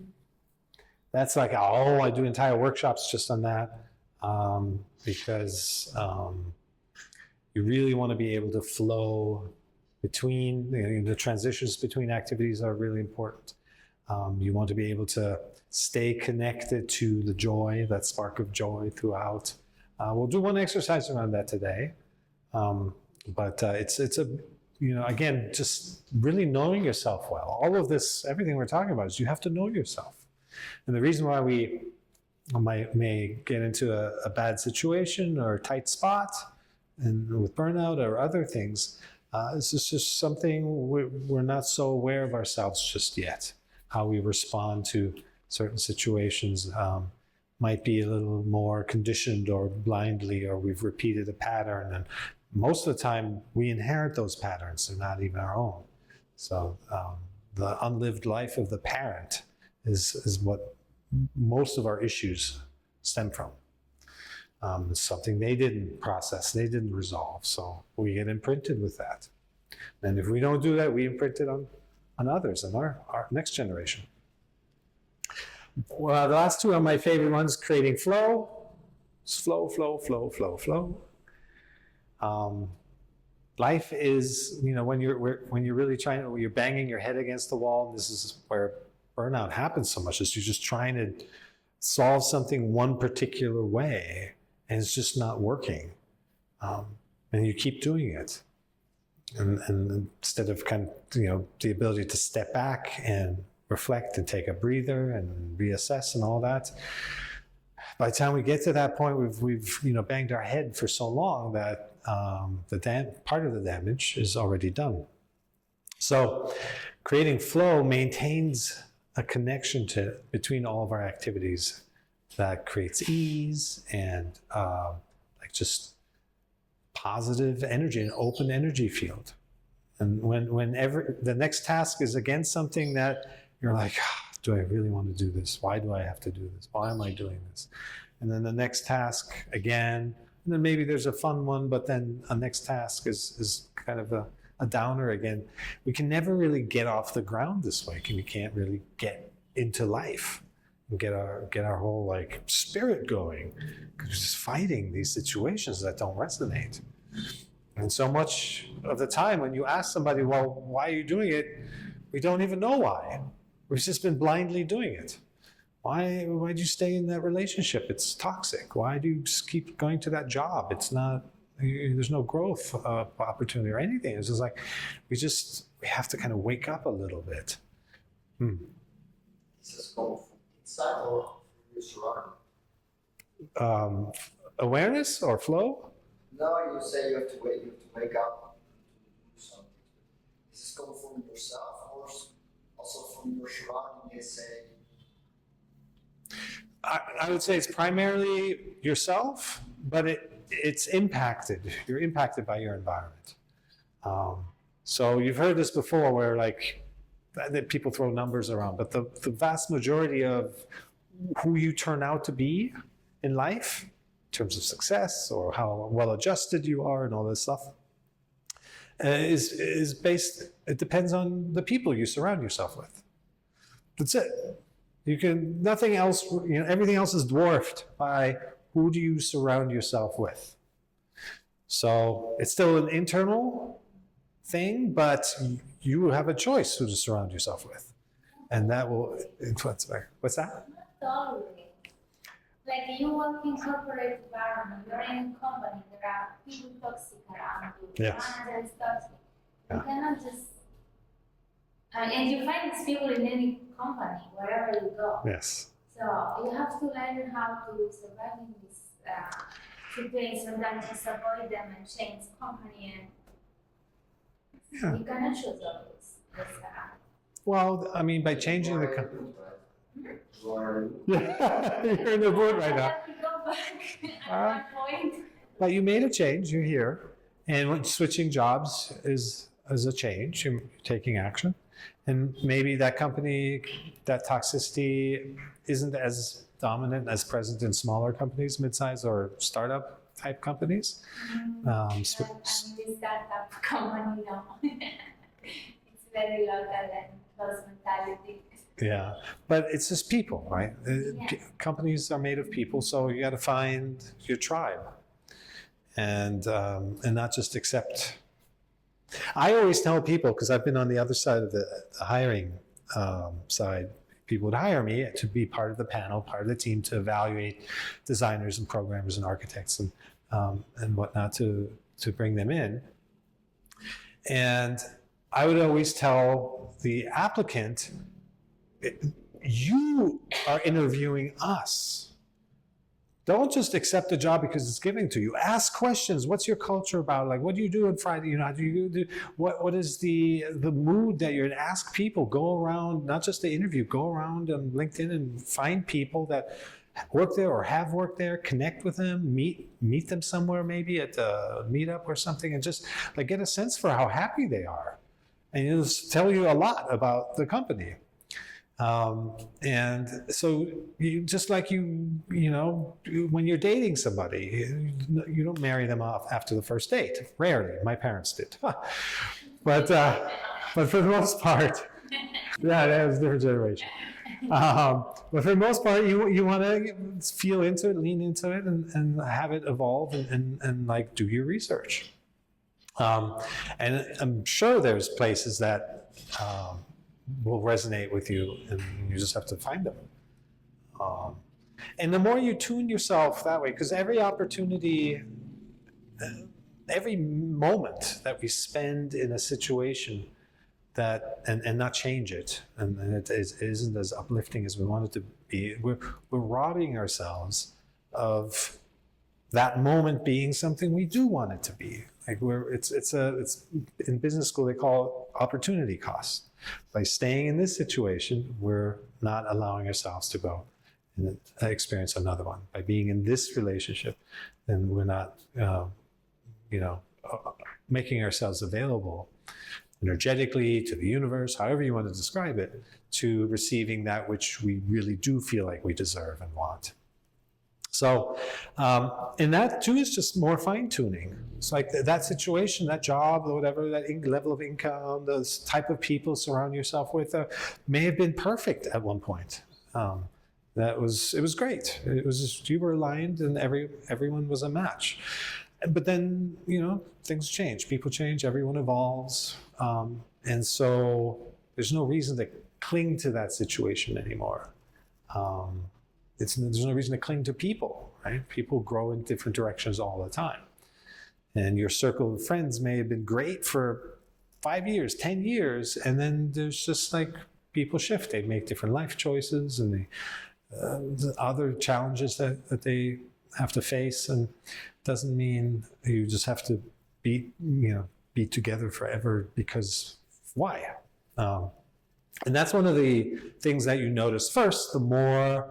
That's like, I do entire workshops just on that because you really want to be able to flow between, the transitions between activities are really important. You want to be able to stay connected to the joy, that spark of joy throughout. We'll do one exercise around that today. But it's again, just really knowing yourself well. All of this, everything we're talking about is you have to know yourself. And the reason why we may get into a bad situation or a tight spot and with burnout or other things, is just something we're not so aware of ourselves just yet. How we respond to certain situations might be a little more conditioned or blindly, or we've repeated a pattern. And most of the time, we inherit those patterns. They're not even our own. So the unlived life of the parent is what most of our issues stem from. It's something they didn't process, they didn't resolve. So we get imprinted with that. And if we don't do that, we imprint it on others, on our next generation. Well, the last two are my favorite ones, creating flow. It's flow, flow, flow, flow, flow. Life is, when you're really when you're banging your head against the wall, and this is where burnout happens so much, is you're just trying to solve something one particular way, and it's just not working. And you keep doing it. And instead of the ability to step back and reflect and take a breather and reassess and all that, by the time we get to that point, we've banged our head for so long that part of the damage is already done. So creating flow maintains a connection between all of our activities that creates ease and just positive energy, an open energy field. And whenever the next task is against something that you're like, "Ah, do I really want to do this? Why do I have to do this? Why am I doing this?" And then the next task again, and then maybe there's a fun one, but then a next task is kind of a downer again. We can never really get off the ground this way. We can't really get into life and get our whole like spirit going, because we're just fighting these situations that don't resonate. And so much of the time when you ask somebody, well, why are you doing it? We don't even know why. We've just been blindly doing it. Why do you stay in that relationship? It's toxic. Why do you just keep going to that job? It's not, there's no growth opportunity or anything. It's just like, we have to kind of wake up a little bit. Is this going from inside or from your surrounding? Awareness or flow? No, you say you have to wake up to do something. Is this coming from yourself or also from your surrounding? They say. I would say it's primarily yourself, but it's impacted. You're impacted by your environment. So you've heard this before, where like that people throw numbers around, but the vast majority of who you turn out to be in life, in terms of success or how well adjusted you are and all this stuff, is based. It depends on the people you surround yourself with. That's it. You can, nothing else, everything else is dwarfed by who do you surround yourself with. So it's still an internal thing, but you have a choice who to surround yourself with. And that will influence. What's that? Not always. Like you work in corporate environment, you're in a company, there are people toxic around you, Yes. manager is toxic. Yeah. You cannot just, and you find these people in any company, wherever you go. Yes. So you have to learn how to survive in this situation, sometimes just avoid them and change company, and Yeah. you cannot choose always. Well, I mean, by changing the. Learn. You're in the mood right I now. have to go back at one point. But you made a change. You're here, and when switching jobs is a change. You're taking action, and maybe that company, that toxicity isn't as dominant as present in smaller companies, mid-size or startup type companies. I'm in this startup company now. It's very local and close mentality. Yeah, but it's just people, right? Yeah. Companies are made of people, so you got to find your tribe, and not just accept. I always tell people, because I've been on the other side of the hiring side. People would hire me to be part of the panel, part of the team to evaluate designers and programmers and architects and whatnot to bring them in. And I would always tell the applicant, you are interviewing us. Don't just accept the job because it's given to you. Ask questions. What's your culture about? Like, what do you do on Friday? How do you do? What is the mood that you're in? Ask people. Go around, not just the interview. Go around on LinkedIn and find people that work there or have worked there. Connect with them. Meet them somewhere, maybe at a meetup or something, and just like get a sense for how happy they are, and it'll tell you a lot about the company. And so you, just like when you're dating somebody, you don't marry them off after the first date. Rarely. My parents did. But for the most part, yeah, that was a different generation. But for the most part, you want to feel into it, lean into it, and have it evolve and like do your research. And I'm sure there's places that will resonate with you, and you just have to find them. And the more you tune yourself that way, because every opportunity, every moment that we spend in a situation that and not change it, and it isn't as uplifting as we want it to be, we're robbing ourselves of that moment being something we do want it to be. Like it's in business school they call it opportunity cost. By staying in this situation, we're not allowing ourselves to go and experience another one. By being in this relationship, then we're not, making ourselves available energetically, to the universe, however you want to describe it, to receiving that which we really do feel like we deserve and want. So, and that too is just more fine tuning. It's like that situation, that job, or whatever, that level of income, those type of people surround yourself with may have been perfect at one point. It was great. It was just, you were aligned and everyone was a match. But then, things change, people change, everyone evolves. And so there's no reason to cling to that situation anymore. There's no reason to cling to people, right? People grow in different directions all the time. And your circle of friends may have been great for 5 years, 10 years, and then there's just like people shift. They make different life choices and the other challenges that they have to face. And it doesn't mean you just have to be together forever, because why? And that's one of the things that you notice first. The more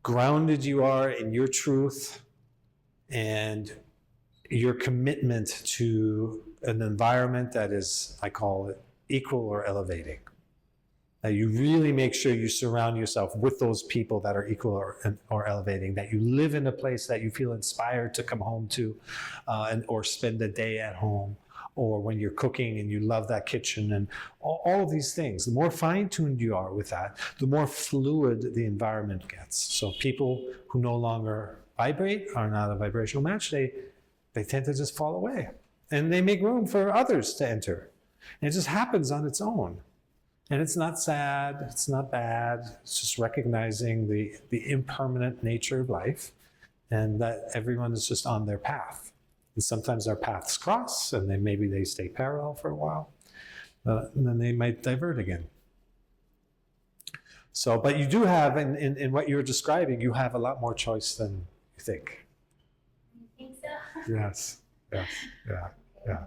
grounded you are in your truth and your commitment to an environment that is, I call it, equal or elevating. That you really make sure you surround yourself with those people that are equal or elevating, that you live in a place that you feel inspired to come home to, or spend a day at home, or when you're cooking and you love that kitchen, and all of these things. The more fine-tuned you are with that, the more fluid the environment gets. So people who no longer vibrate, are not a vibrational match, they tend to just fall away. And they make room for others to enter. And it just happens on its own. And it's not sad, it's not bad, it's just recognizing the impermanent nature of life, and that everyone is just on their path. And sometimes our paths cross, and then maybe they stay parallel for a while, and then they might divert again. So, but you do have, in what you're describing, you have a lot more choice than you think. You think so? Yes, yeah.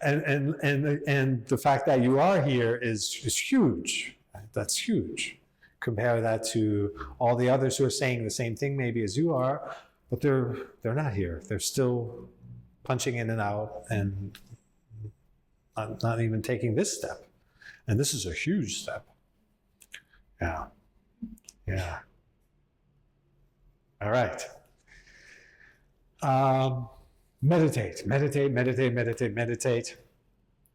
And the fact that you are here is huge. That's huge. Compare that to all the others who are saying the same thing maybe as you are, but they're not here. They're still punching in and out and not even taking this step. And this is a huge step. Yeah. All right. Meditate.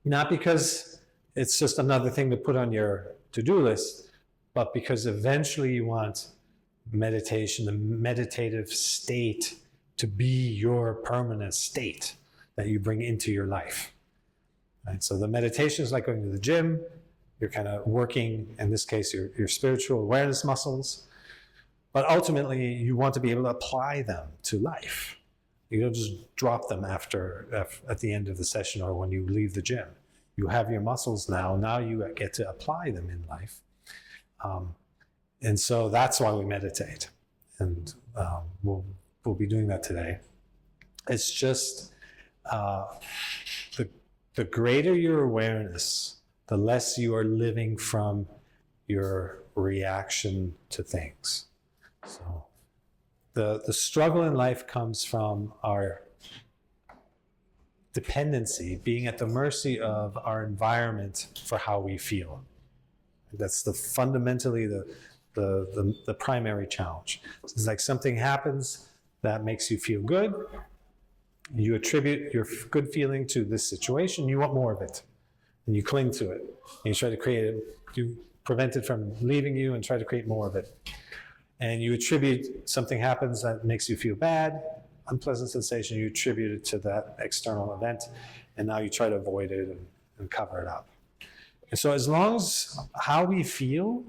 Not because it's just another thing to put on your to-do list, but because eventually you want meditation, the meditative state, to be your permanent state that you bring into your life. Right? So the meditation is like going to the gym. You're kind of working, in this case, your spiritual awareness muscles. But ultimately, you want to be able to apply them to life. You don't just drop them at the end of the session or when you leave the gym. You have your muscles now. Now you get to apply them in life. And so that's why we meditate. And we'll be doing that today. It's just the greater your awareness, the less you are living from your reaction to things. So the struggle in life comes from our dependency, being at the mercy of our environment for how we feel. That's fundamentally the primary challenge. It's like something happens that makes you feel good. You attribute your good feeling to this situation. You want more of it, and you cling to it. And you try to create it. You prevent it from leaving you and try to create more of it. And you attribute something happens that makes you feel bad, unpleasant sensation. You attribute it to that external event, and now you try to avoid it and cover it up. And so, as long as how we feel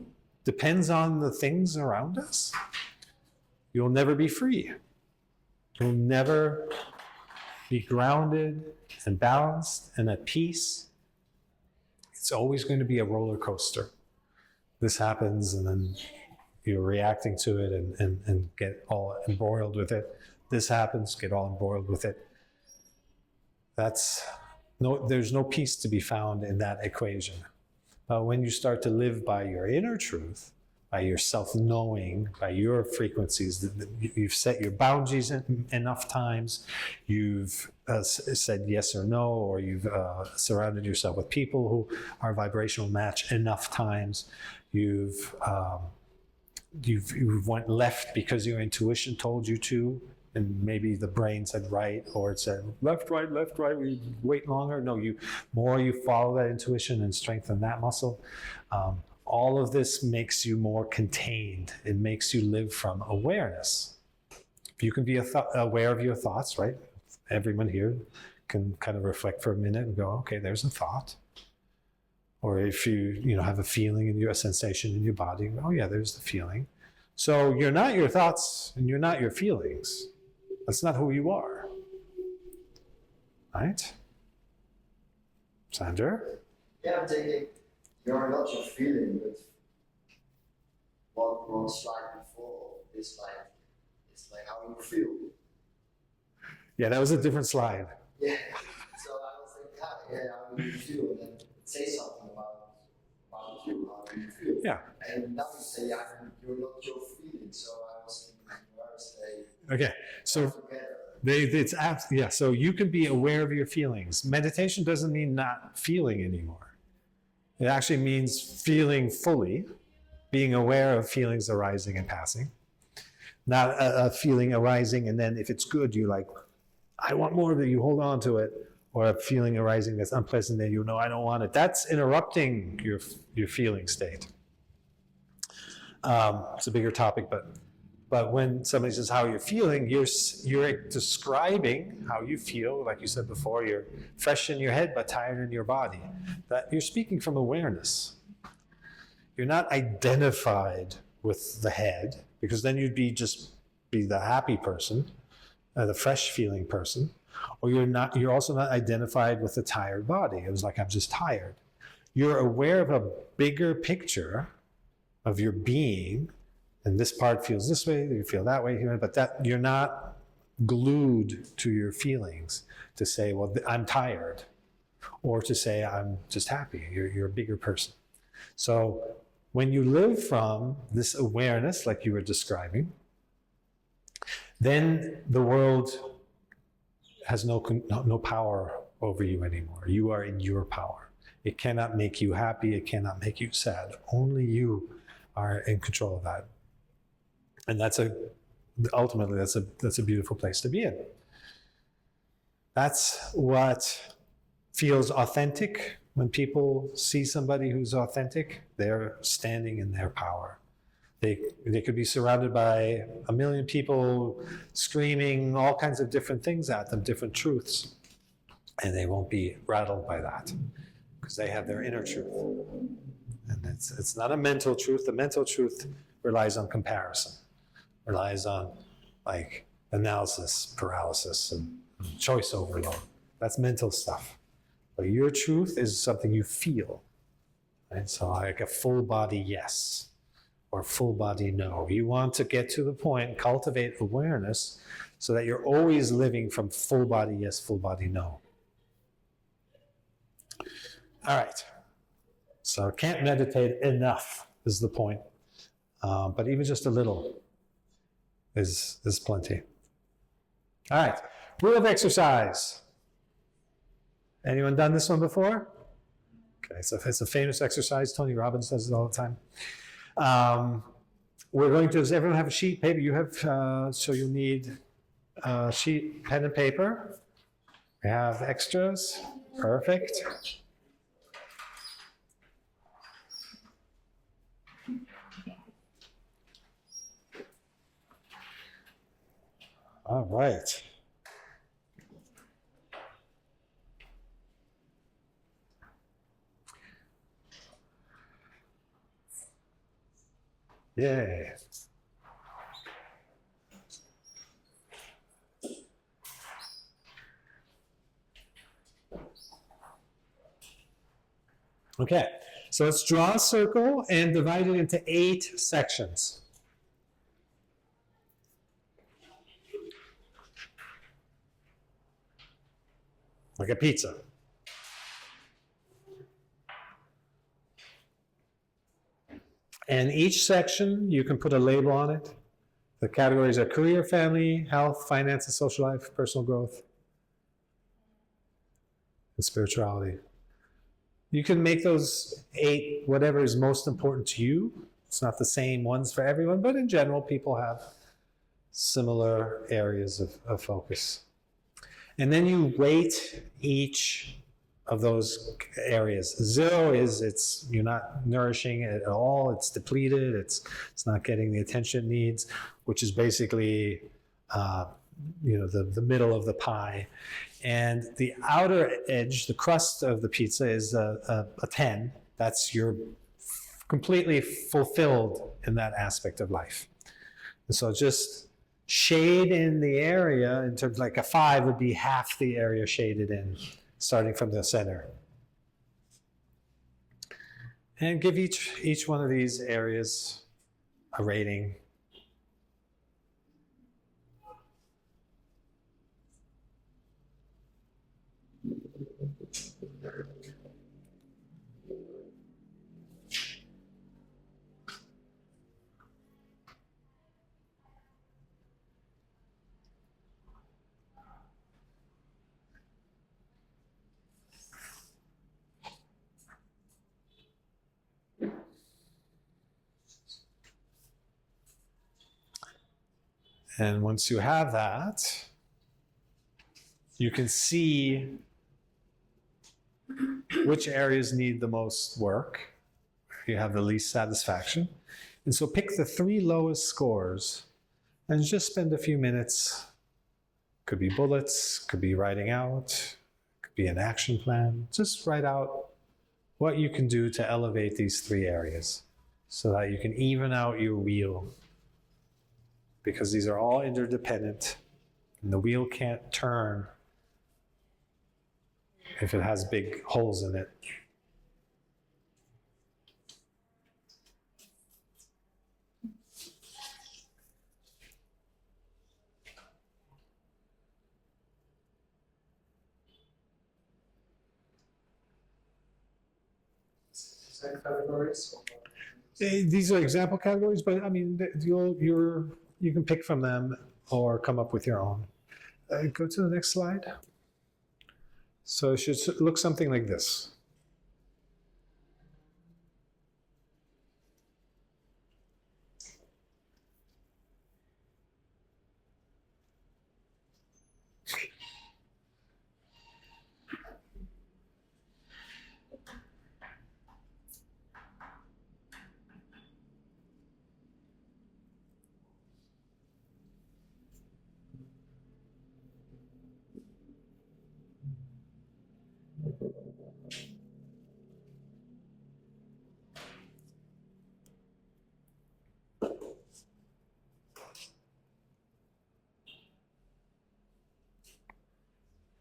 depends on the things around us, you'll never be free. You'll never be grounded and balanced and at peace. It's always going to be a roller coaster. This happens, and then you're reacting to it and get all embroiled with it. This happens, get all embroiled with it. There's no peace to be found in that equation. When you start to live by your inner truth, by your self-knowing, by your frequencies. You've set your boundaries enough times. You've said yes or no, or you've surrounded yourself with people who are vibrational match enough times. You've went left because your intuition told you to, and maybe the brain said right, or it said left, right, we wait longer. No, more you follow that intuition and strengthen that muscle. All of this makes you more contained. It makes you live from awareness. If you can be aware of your thoughts, right? Everyone here can kind of reflect for a minute and go, okay, there's a thought. Or if you have a feeling a sensation in your body, oh yeah, there's the feeling. So you're not your thoughts and you're not your feelings. That's not who you are. Right? Sandra? Yeah, I'm thinking you're not your feeling, but one slide before is like how you feel. Yeah, that was a different slide. Yeah. So I was like, yeah, how do you feel? And then say something about you, how do you feel? Yeah. And now you say, yeah, you're not your feeling. So I was thinking, where they Okay. So together. so you can be aware of your feelings. Meditation doesn't mean not feeling anymore. It actually means feeling fully, being aware of feelings arising and passing. Not a feeling arising and then if it's good, you like, I want more of it, you hold on to it. Or a feeling arising that's unpleasant, then you know, I don't want it. That's interrupting your feeling state. It's a bigger topic, but when somebody says how you're feeling, you're describing how you feel. Like you said before, you're fresh in your head but tired in your body. That you're speaking from awareness. You're not identified with the head, because then you'd be the happy person, the fresh feeling person, or you're also not identified with the tired body. It was like, I'm just tired. You're aware of a bigger picture of your being, and this part feels this way, you feel that way, but that you're not glued to your feelings to say, well, I'm tired, or to say, I'm just happy. You're a bigger person. So when you live from this awareness, like you were describing, then the world has no power over you anymore. You are in your power. It cannot make you happy. It cannot make you sad. Only you are in control of that. And ultimately, that's a beautiful place to be in. That's what feels authentic. When people see somebody who's authentic, they're standing in their power. They could be surrounded by a million people screaming all kinds of different things at them, different truths, and they won't be rattled by that because they have their inner truth. And it's not a mental truth. The mental truth relies on comparison, relies on like analysis paralysis and choice overload. That's mental stuff. But your truth is something you feel. Right? So like a full body yes or full body no. You want to get to the point, cultivate awareness so that you're always living from full body yes, full body no. All right. So can't meditate enough is the point. But even just a little is plenty. All right. Rule of exercise. Anyone done this one before? Okay, so it's a famous exercise. Tony Robbins does it all the time. Does everyone have a sheet, paper? You have, so you'll need a sheet, pen and paper. We have extras. Perfect. All right. Yay. Okay, so let's draw a circle and divide it into 8 sections. Like a pizza. And each section, you can put a label on it. The categories are career, family, health, finance and social life, personal growth, and spirituality. You can make those 8 whatever is most important to you. It's not the same ones for everyone, but in general, people have similar areas of focus. And then you weight each of those areas. 0 is you're not nourishing it at all. It's depleted. It's not getting the attention it needs, which is basically the middle of the pie. And the outer edge, the crust of the pizza, is a 10. That's you're completely fulfilled in that aspect of life. And so just shade in the area in terms like a 5 would be half the area shaded in, starting from the center. And give each one of these areas a rating. And once you have that, you can see which areas need the most work. You have the least satisfaction. And so pick the 3 lowest scores and just spend a few minutes. Could be bullets, could be writing out, could be an action plan. Just write out what you can do to elevate these 3 areas so that you can even out your wheel. Because these are all interdependent, and the wheel can't turn if it has big holes in it. Same categories? These are example categories, but I mean, you can pick from them or come up with your own. Go to the next slide. So it should look something like this.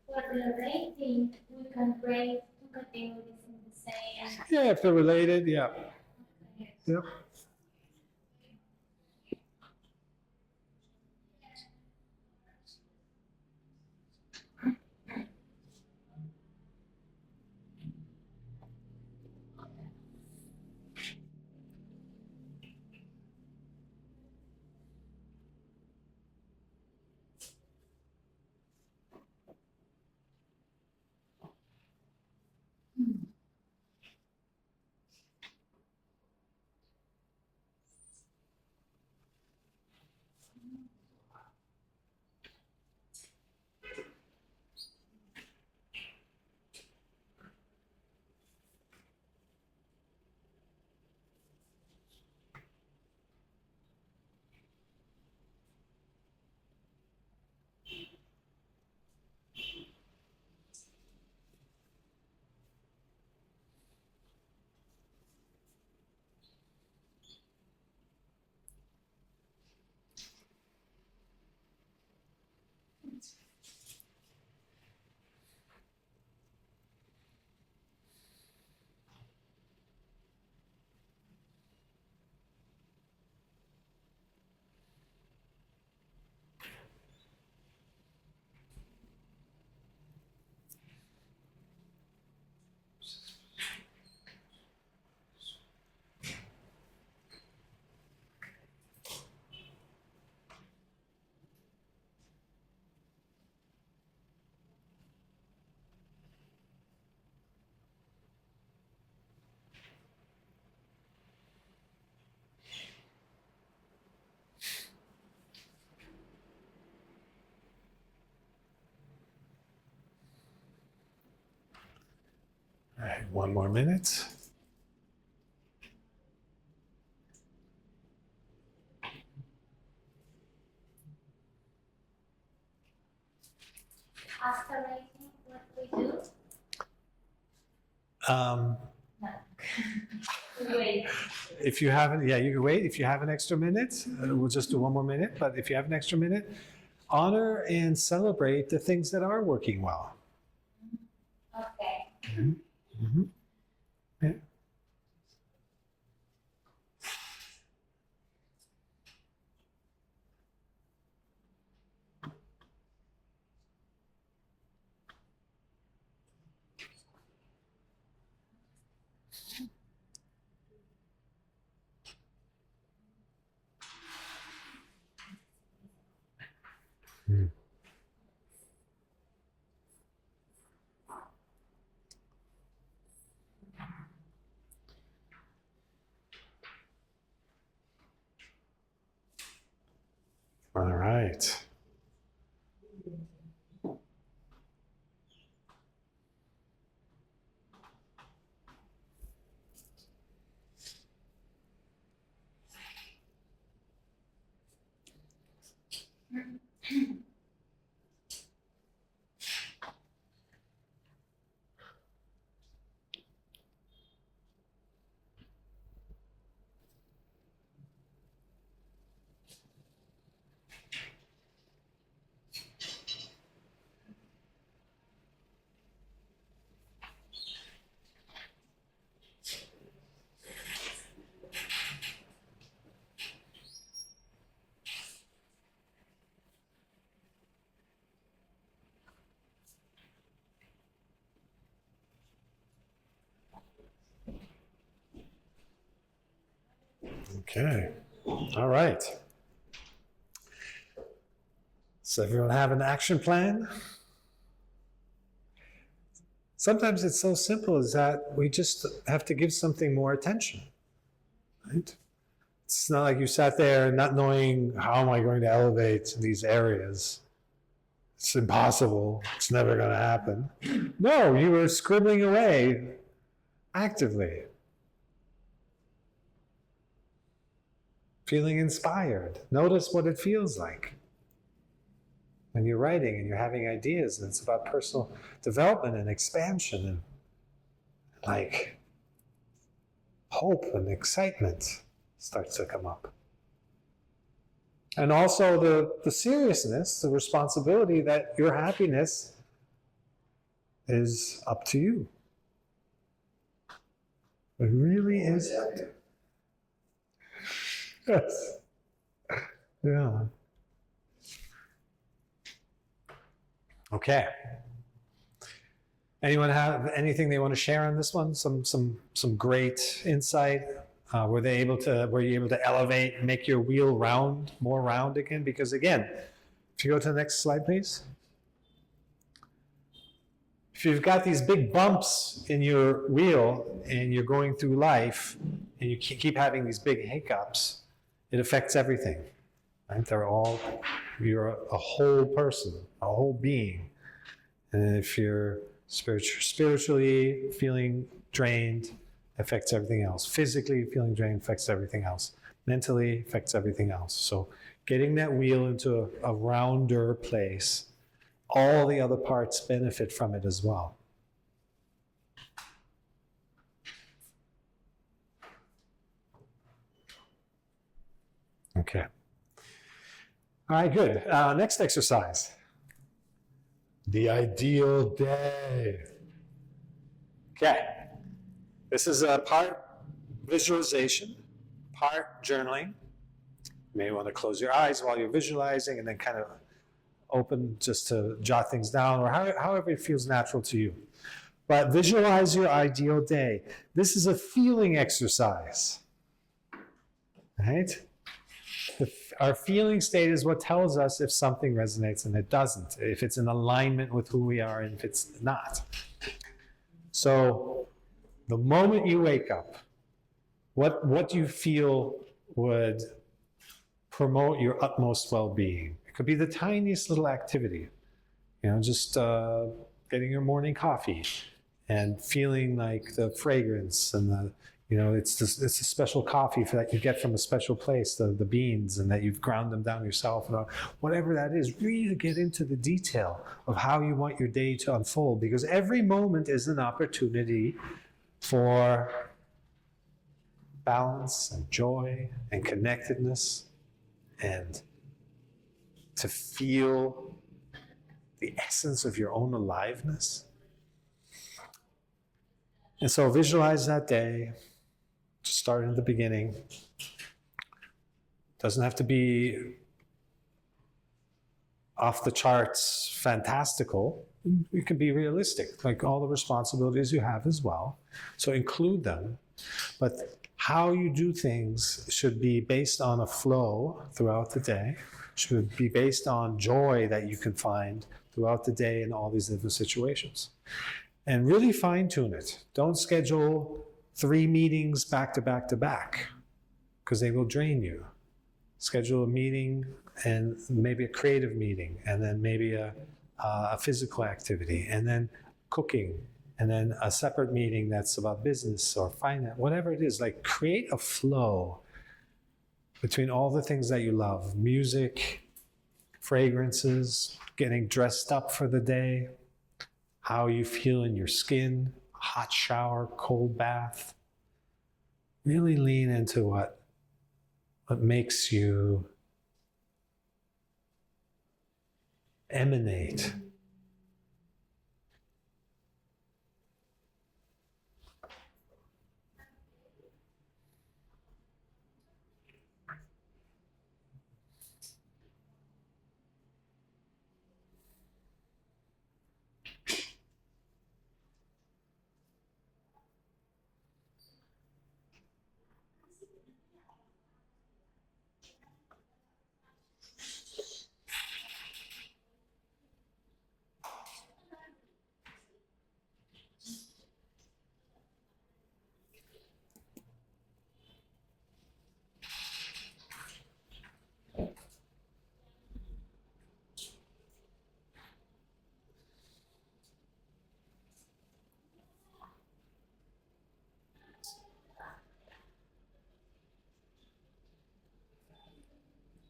For the rating, we can rate 2 categories in the same. Yeah, if they're related, yeah. Yep. Okay, 1 more minute. After writing, what we do? Um, Wait. if you haven't, yeah, you can wait. If you have an extra minute, we'll just do 1 more minute. But if you have an extra minute, honor and celebrate the things that are working well. Okay. Mm-hmm. Yeah. Mm. All right. Okay. All right. So everyone have an action plan? Sometimes it's so simple as that we just have to give something more attention, right? It's not like you sat there not knowing how am I going to elevate these areas. It's impossible. It's never going to happen. No, you were scribbling away actively. Feeling inspired. Notice what it feels like when you're writing and you're having ideas and it's about personal development and expansion and like hope and excitement starts to come up. And also the seriousness, the responsibility that your happiness is up to you. It really is. Yes. Yeah. Okay. Anyone have anything they want to share on this one? Some great insight. Were you able to elevate, make your wheel more round again? Because again, if you go to the next slide, please. If you've got these big bumps in your wheel and you're going through life and you keep having these big hiccups, it affects everything. Right? You're a whole person, a whole being. And if you're spiritually feeling drained, affects everything else. Physically feeling drained affects everything else. Mentally affects everything else. So getting that wheel into a rounder place, all the other parts benefit from it as well. Okay. All right, good. Next exercise. The ideal day. Okay. This is a part visualization, part journaling. You may want to close your eyes while you're visualizing and then kind of open just to jot things down or however it feels natural to you. But visualize your ideal day. This is a feeling exercise. Right? Our feeling state is what tells us if something resonates and it doesn't, if it's in alignment with who we are and if it's not. So the moment you wake up, what do you feel would promote your utmost well-being? It could be the tiniest little activity, just getting your morning coffee. and feeling like the fragrance and the, it's a special coffee that you get from a special place, the beans, and that you've ground them down yourself, and whatever that is. Really get into the detail of how you want your day to unfold, because every moment is an opportunity for balance and joy and connectedness, and to feel the essence of your own aliveness. And so visualize that day. Start at the beginning. Doesn't have to be off the charts fantastical. It can be realistic, like all the responsibilities you have as well. So include them. But how you do things should be based on a flow throughout the day, should be based on joy that you can find throughout the day in all these different situations. And really fine tune it. Don't schedule 3 meetings back to back to back, because they will drain you. Schedule a meeting, and maybe a creative meeting, and then maybe a physical activity, and then cooking, and then a separate meeting that's about business or finance, whatever it is. Like, create a flow between all the things that you love: music, fragrances, getting dressed up for the day, how you feel in your skin, hot shower, cold bath. Really lean into what makes you emanate.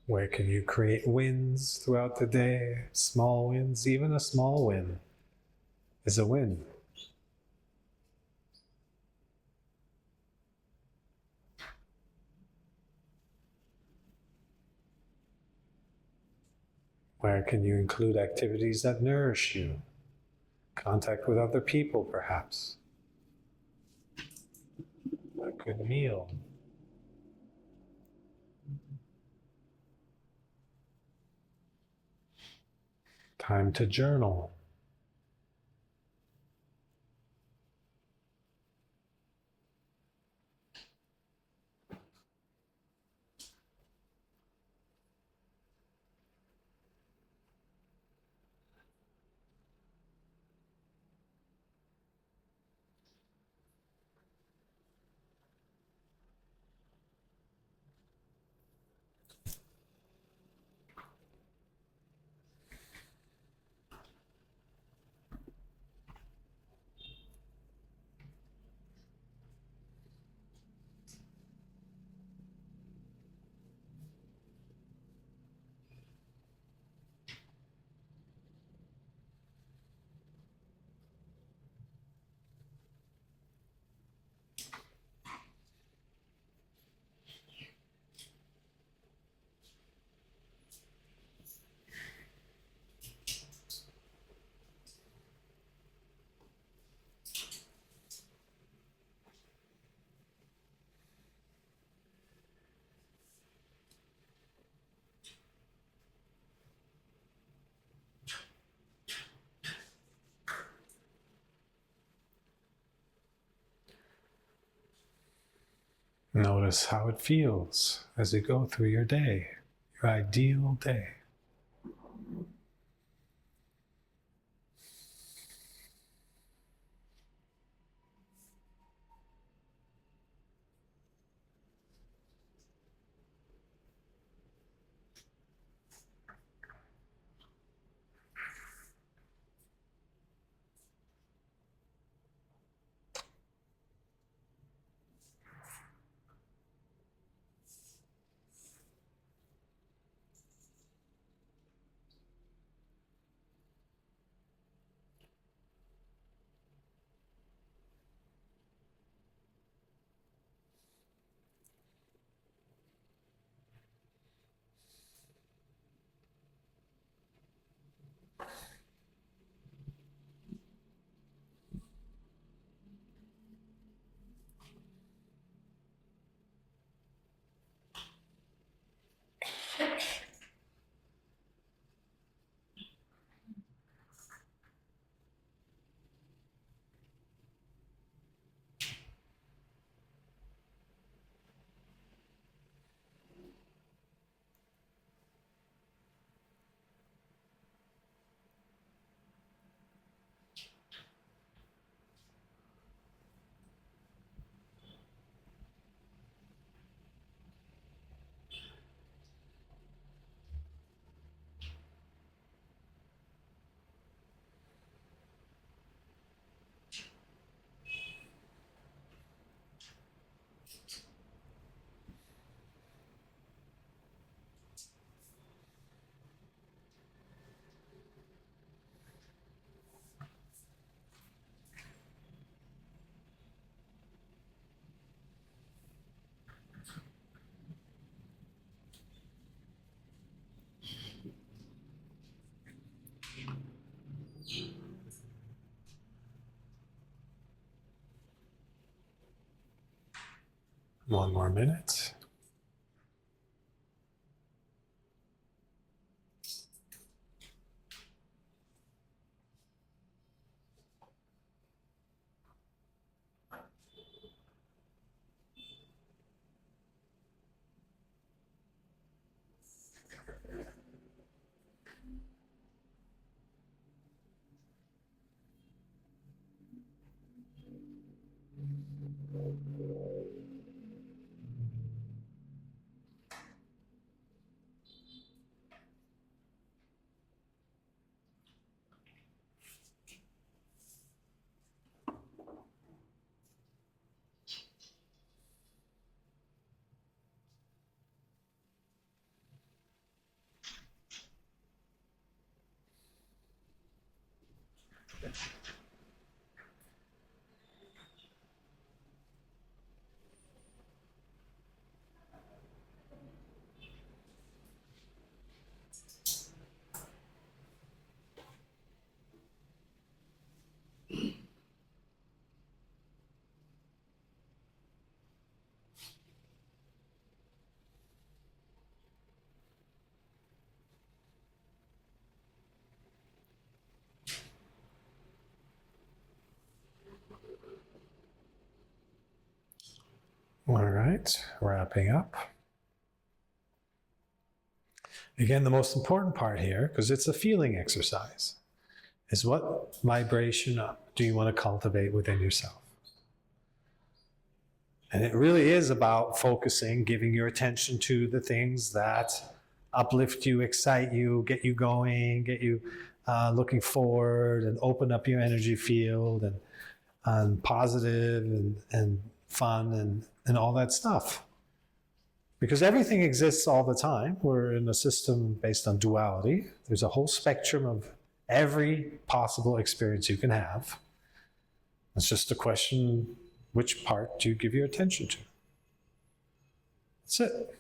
Where can you create wins throughout the day? Small wins. Even a small win is a win. Where can you include activities that nourish you? Contact with other people, perhaps. A good meal. Time to journal. Notice how it feels as you go through your day, your ideal day. One more minute. All right, wrapping up. Again, the most important part here, because it's a feeling exercise, is what vibration do you want to cultivate within yourself? And it really is about focusing, giving your attention to the things that uplift you, excite you, get you going, get you looking forward, and open up your energy field, and positive and fun and all that stuff. Because everything exists all the time. We're in a system based on duality. There's a whole spectrum of every possible experience you can have. It's just a question, which part do you give your attention to? That's it.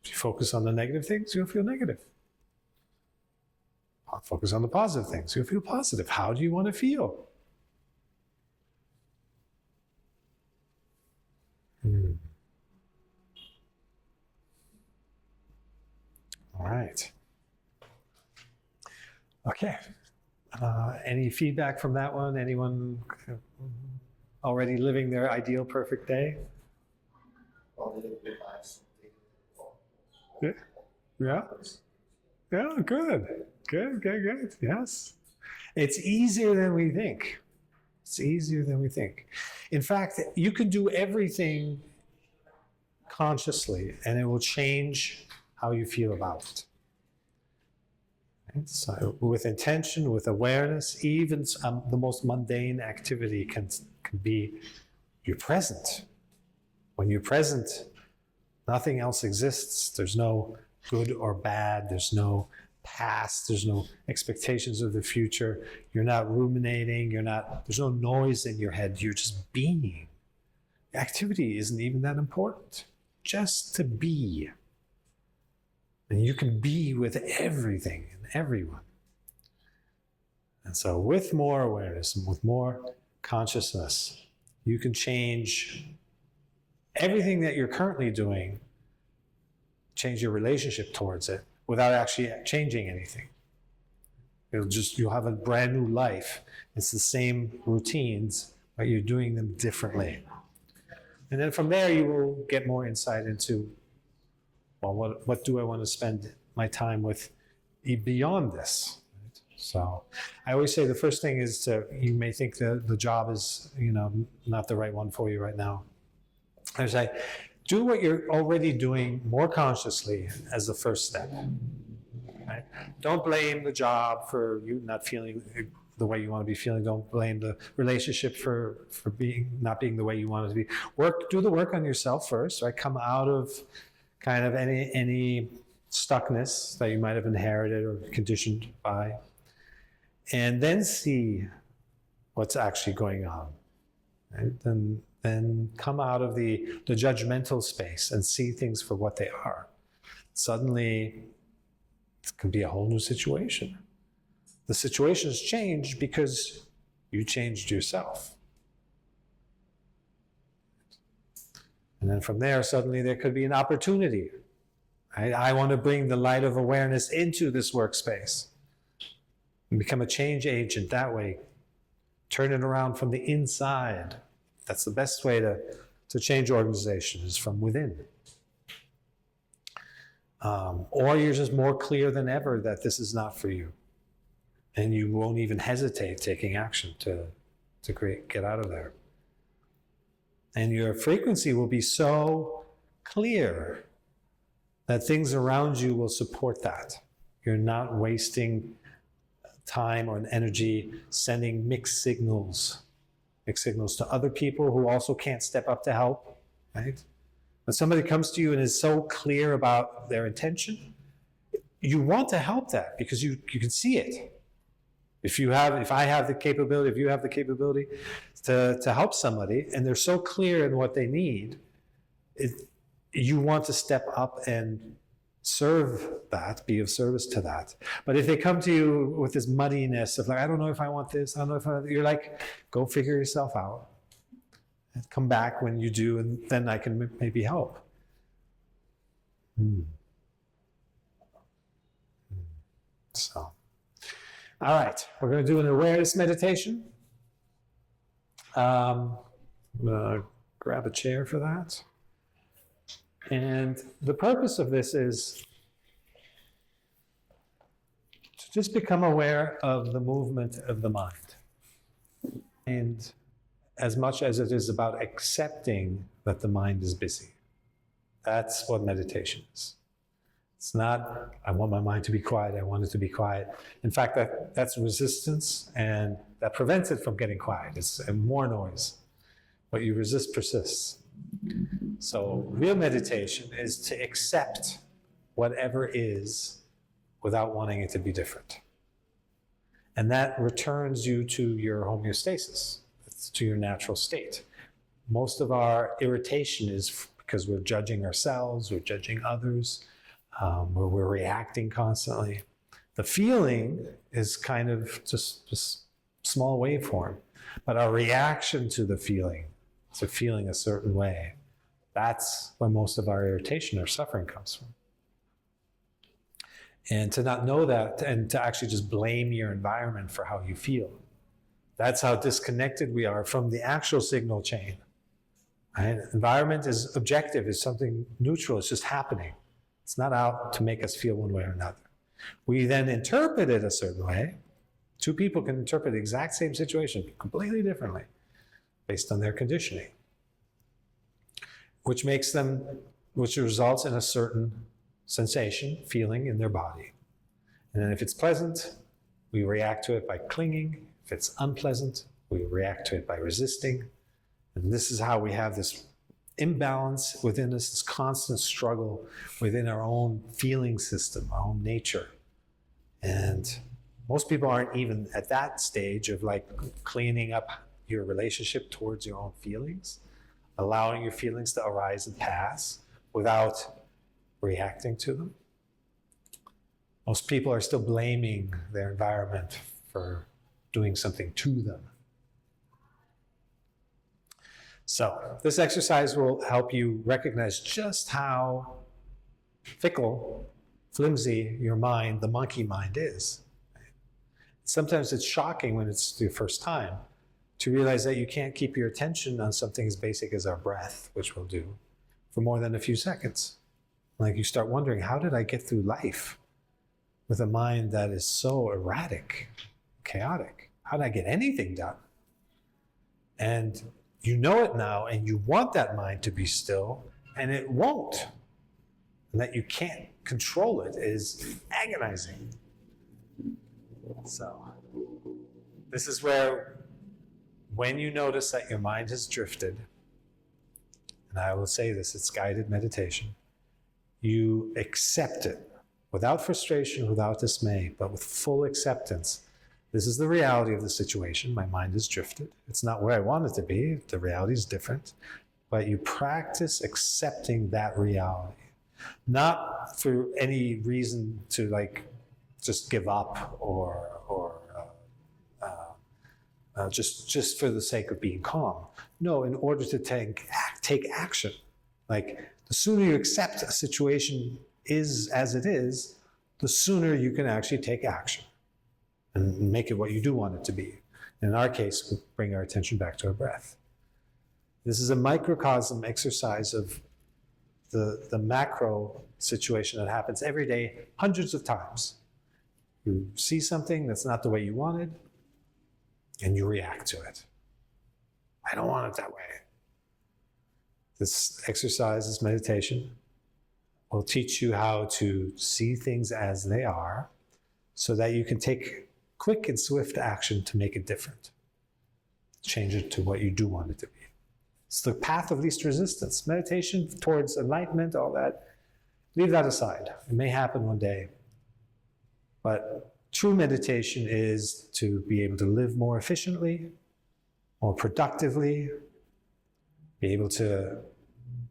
If you focus on the negative things, you'll feel negative. Focus on the positive things, you'll feel positive. How do you want to feel? All right. Okay. Any feedback from that one? Anyone already living their ideal perfect day? Yeah. Yeah. Yeah, good. Good. Yes. It's easier than we think. It's easier than we think. In fact, you can do everything consciously and it will change how you feel about it. Right? So with intention, with awareness, even the most mundane activity can be, you're present. When you're present, nothing else exists. There's no good or bad. There's no past. There's no expectations of the future. You're not ruminating. There's no noise in your head. You're just being. The activity isn't even that important. Just to be. And you can be with everything and everyone. And so with more awareness and with more consciousness, you can change everything that you're currently doing, change your relationship towards it without actually changing anything. You'll have a brand new life. It's the same routines, but you're doing them differently. And then from there, you will get more insight into, well, what do I want to spend my time with beyond this? Right? So I always say the first thing is you may think the job is, not the right one for you right now. I say, do what you're already doing more consciously as the first step. Right? Don't blame the job for you not feeling the way you want to be feeling. Don't blame the relationship for not being the way you want it to be. Do the work on yourself first, right? Come out of kind of any stuckness that you might have inherited or conditioned by, and then see what's actually going on. Right? Then come out of the judgmental space and see things for what they are. Suddenly, it can be a whole new situation. The situation has changed because you changed yourself. And then from there, suddenly there could be an opportunity. Right? I want to bring the light of awareness into this workspace and become a change agent that way. Turn it around from the inside. That's the best way to change organizations, is from within. Or you're just more clear than ever that this is not for you. And you won't even hesitate taking action to get out of there. And your frequency will be so clear that things around you will support that. You're not wasting time or energy sending mixed signals to other people who also can't step up to help, right? When somebody comes to you and is so clear about their intention, you want to help that because you can see it. If I have the capability, if you have the capability to help somebody and they're so clear in what they need, you want to step up and serve that, be of service to that. But if they come to you with this muddiness of like, I don't know if I want this, I don't know if I want that, you're like, go figure yourself out. And come back when you do, and then I can maybe help. So, all right, we're going to do an awareness meditation. I'm going to grab a chair for that. And the purpose of this is to just become aware of the movement of the mind. And as much as it is about accepting that the mind is busy. That's what meditation is. It's not, I want my mind to be quiet, I want it to be quiet. In fact, that's resistance, and that prevents it from getting quiet. It's more noise. What you resist persists. So real meditation is to accept whatever is without wanting it to be different. And that returns you to your homeostasis, to your natural state. Most of our irritation is because we're judging ourselves, we're judging others, where we're reacting constantly. The feeling is kind of just small waveform, but our reaction to the feeling, to feeling a certain way, that's where most of our irritation or suffering comes from. And to not know that, and to actually just blame your environment for how you feel, that's how disconnected we are from the actual signal chain. Right? Environment is objective, is something neutral, it's just happening. It's not out to make us feel one way or another. We then interpret it a certain way. Two people can interpret the exact same situation completely differently based on their conditioning, which results in a certain sensation, feeling in their body. And then if it's pleasant, we react to it by clinging. If it's unpleasant, we react to it by resisting. And this is how we have this imbalance within us, this constant struggle within our own feeling system, our own nature. And most people aren't even at that stage of like cleaning up your relationship towards your own feelings, allowing your feelings to arise and pass without reacting to them. Most people are still blaming their environment for doing something to them. So this exercise will help you recognize just how fickle, flimsy your mind, the monkey mind, is. Sometimes it's shocking when it's your first time to realize that you can't keep your attention on something as basic as our breath, which we'll do, for more than a few seconds. Like you start wondering, how did I get through life with a mind that is so erratic, chaotic? How did I get anything done? And you know it now, and you want that mind to be still, and it won't. And that you can't control it is agonizing. So, this is where, when you notice that your mind has drifted, and I will say this, it's guided meditation, you accept it without frustration, without dismay, but with full acceptance. This is the reality of the situation. My mind has drifted. It's not where I want it to be. The reality is different. But you practice accepting that reality. Not for any reason to like just give up or just for the sake of being calm. No, in order to take action. Like, the sooner you accept a situation is as it is, the sooner you can actually take action and make it what you do want it to be. In our case, we bring our attention back to our breath. This is a microcosm exercise of the macro situation that happens every day, hundreds of times. You see something that's not the way you wanted, and you react to it. I don't want it that way. This exercise, this meditation, will teach you how to see things as they are so that you can take quick and swift action to make it different. Change it to what you do want it to be. It's the path of least resistance. Meditation towards enlightenment, all that, leave that aside. It may happen one day. But true meditation is to be able to live more efficiently, more productively, be able to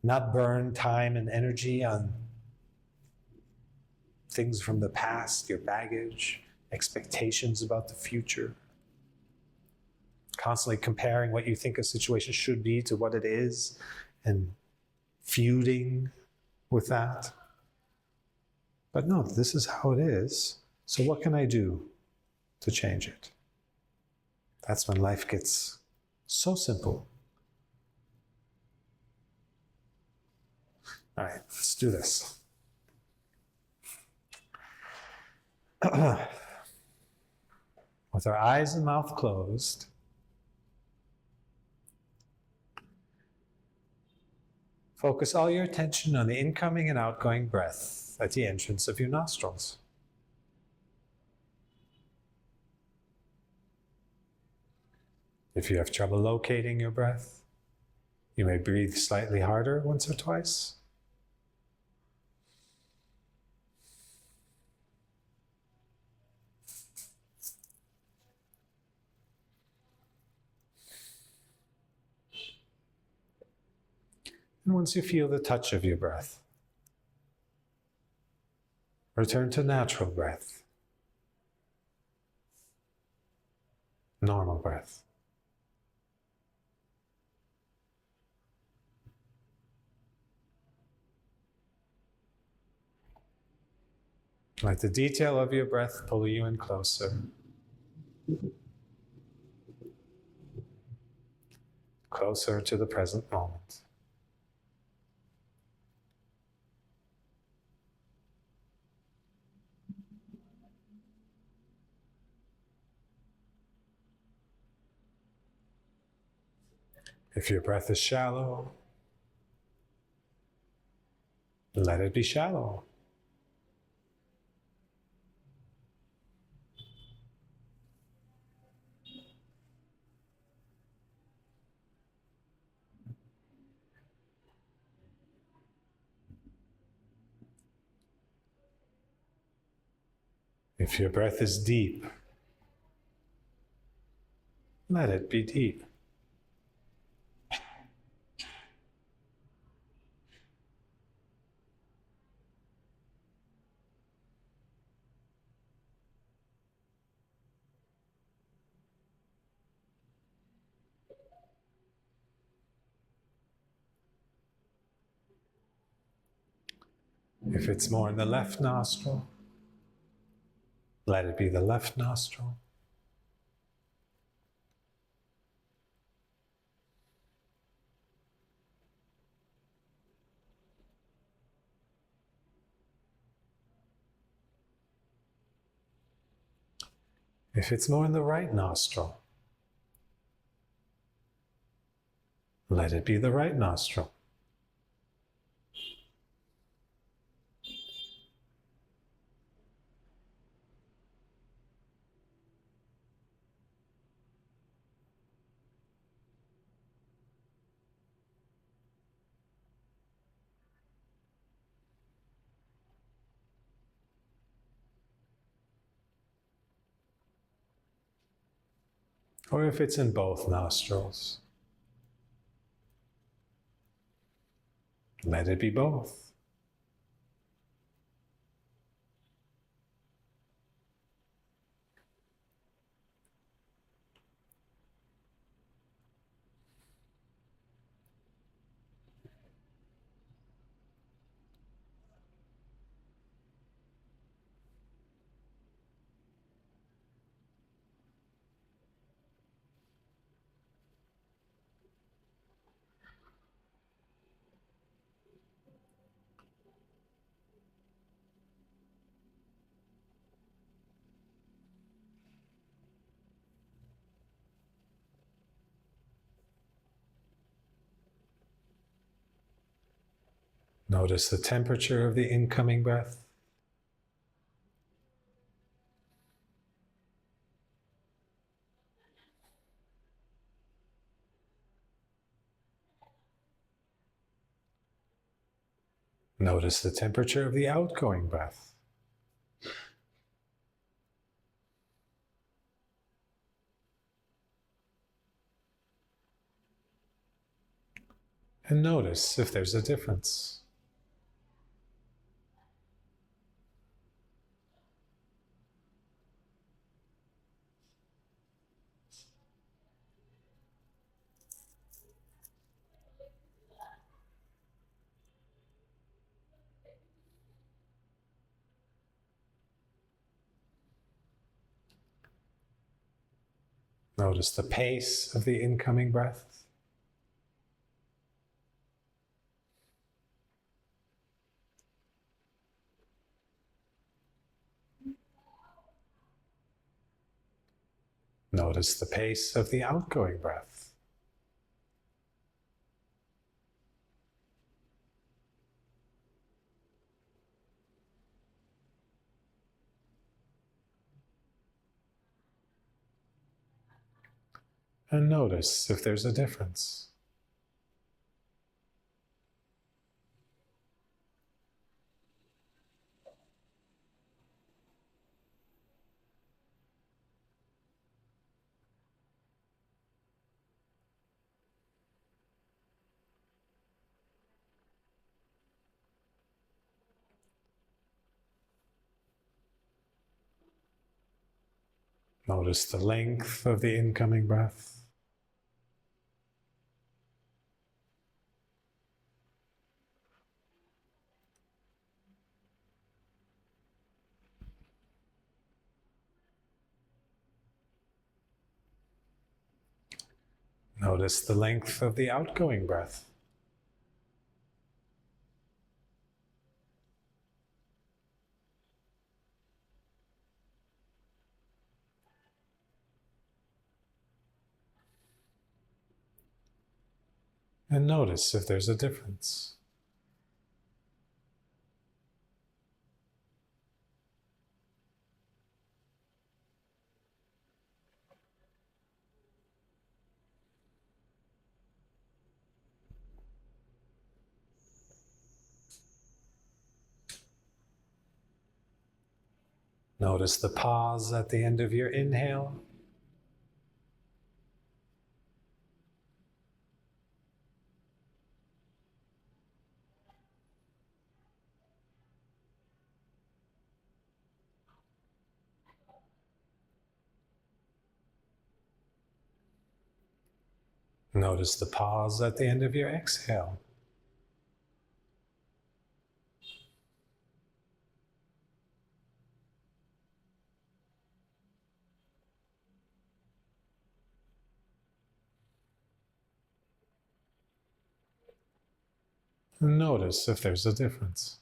not burn time and energy on things from the past, your baggage, expectations about the future. Constantly comparing what you think a situation should be to what it is and feuding with that. But no, this is how it is. So what can I do to change it? That's when life gets so simple. All right, let's do this. With our eyes and mouth closed, focus all your attention on the incoming and outgoing breath at the entrance of your nostrils. If you have trouble locating your breath, you may breathe slightly harder once or twice. And once you feel the touch of your breath, return to natural breath, normal breath. Let the detail of your breath pull you in closer. Closer to the present moment. If your breath is shallow, let it be shallow. If your breath is deep, let it be deep. If it's more in the left nostril, let it be the left nostril. If it's more in the right nostril, let it be the right nostril. Or if it's in both nostrils, let it be both. Notice the temperature of the incoming breath. Notice the temperature of the outgoing breath. And notice if there's a difference. Notice the pace of the incoming breath. Notice the pace of the outgoing breath. And notice if there's a difference. Notice the length of the incoming breath. Notice the length of the outgoing breath. And notice if there's a difference. Notice the pause at the end of your inhale. Notice the pause at the end of your exhale. And notice if there's a difference.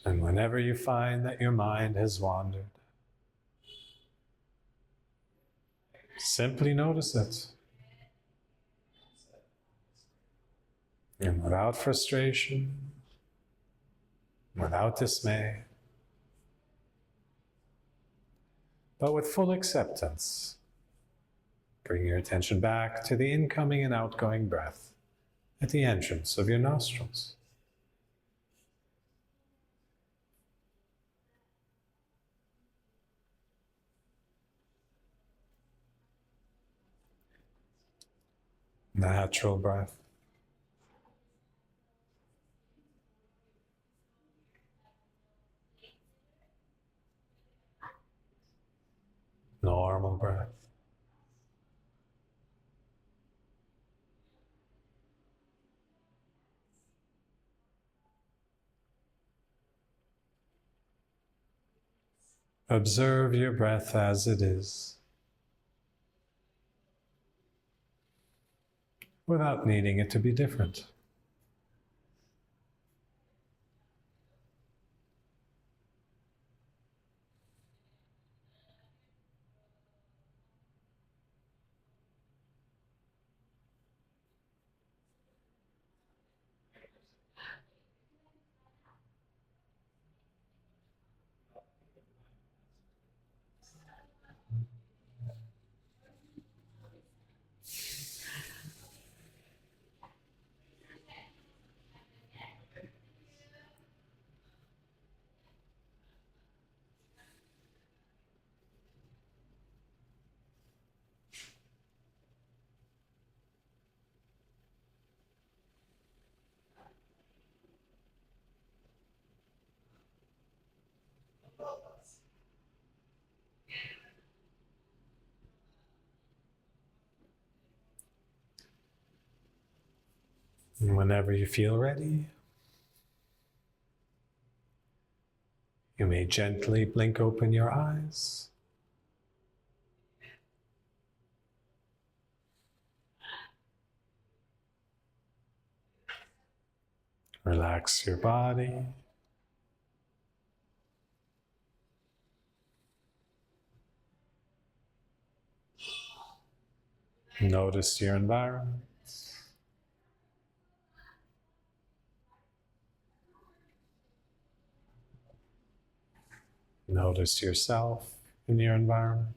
And whenever you find that your mind has wandered, simply notice it. And without frustration, without dismay, but with full acceptance, bring your attention back to the incoming and outgoing breath at the entrance of your nostrils. Natural breath. Normal breath. Observe your breath as it is, without needing it to be different. And whenever you feel ready, you may gently blink open your eyes. Relax your body. Notice your environment. Notice yourself in your environment.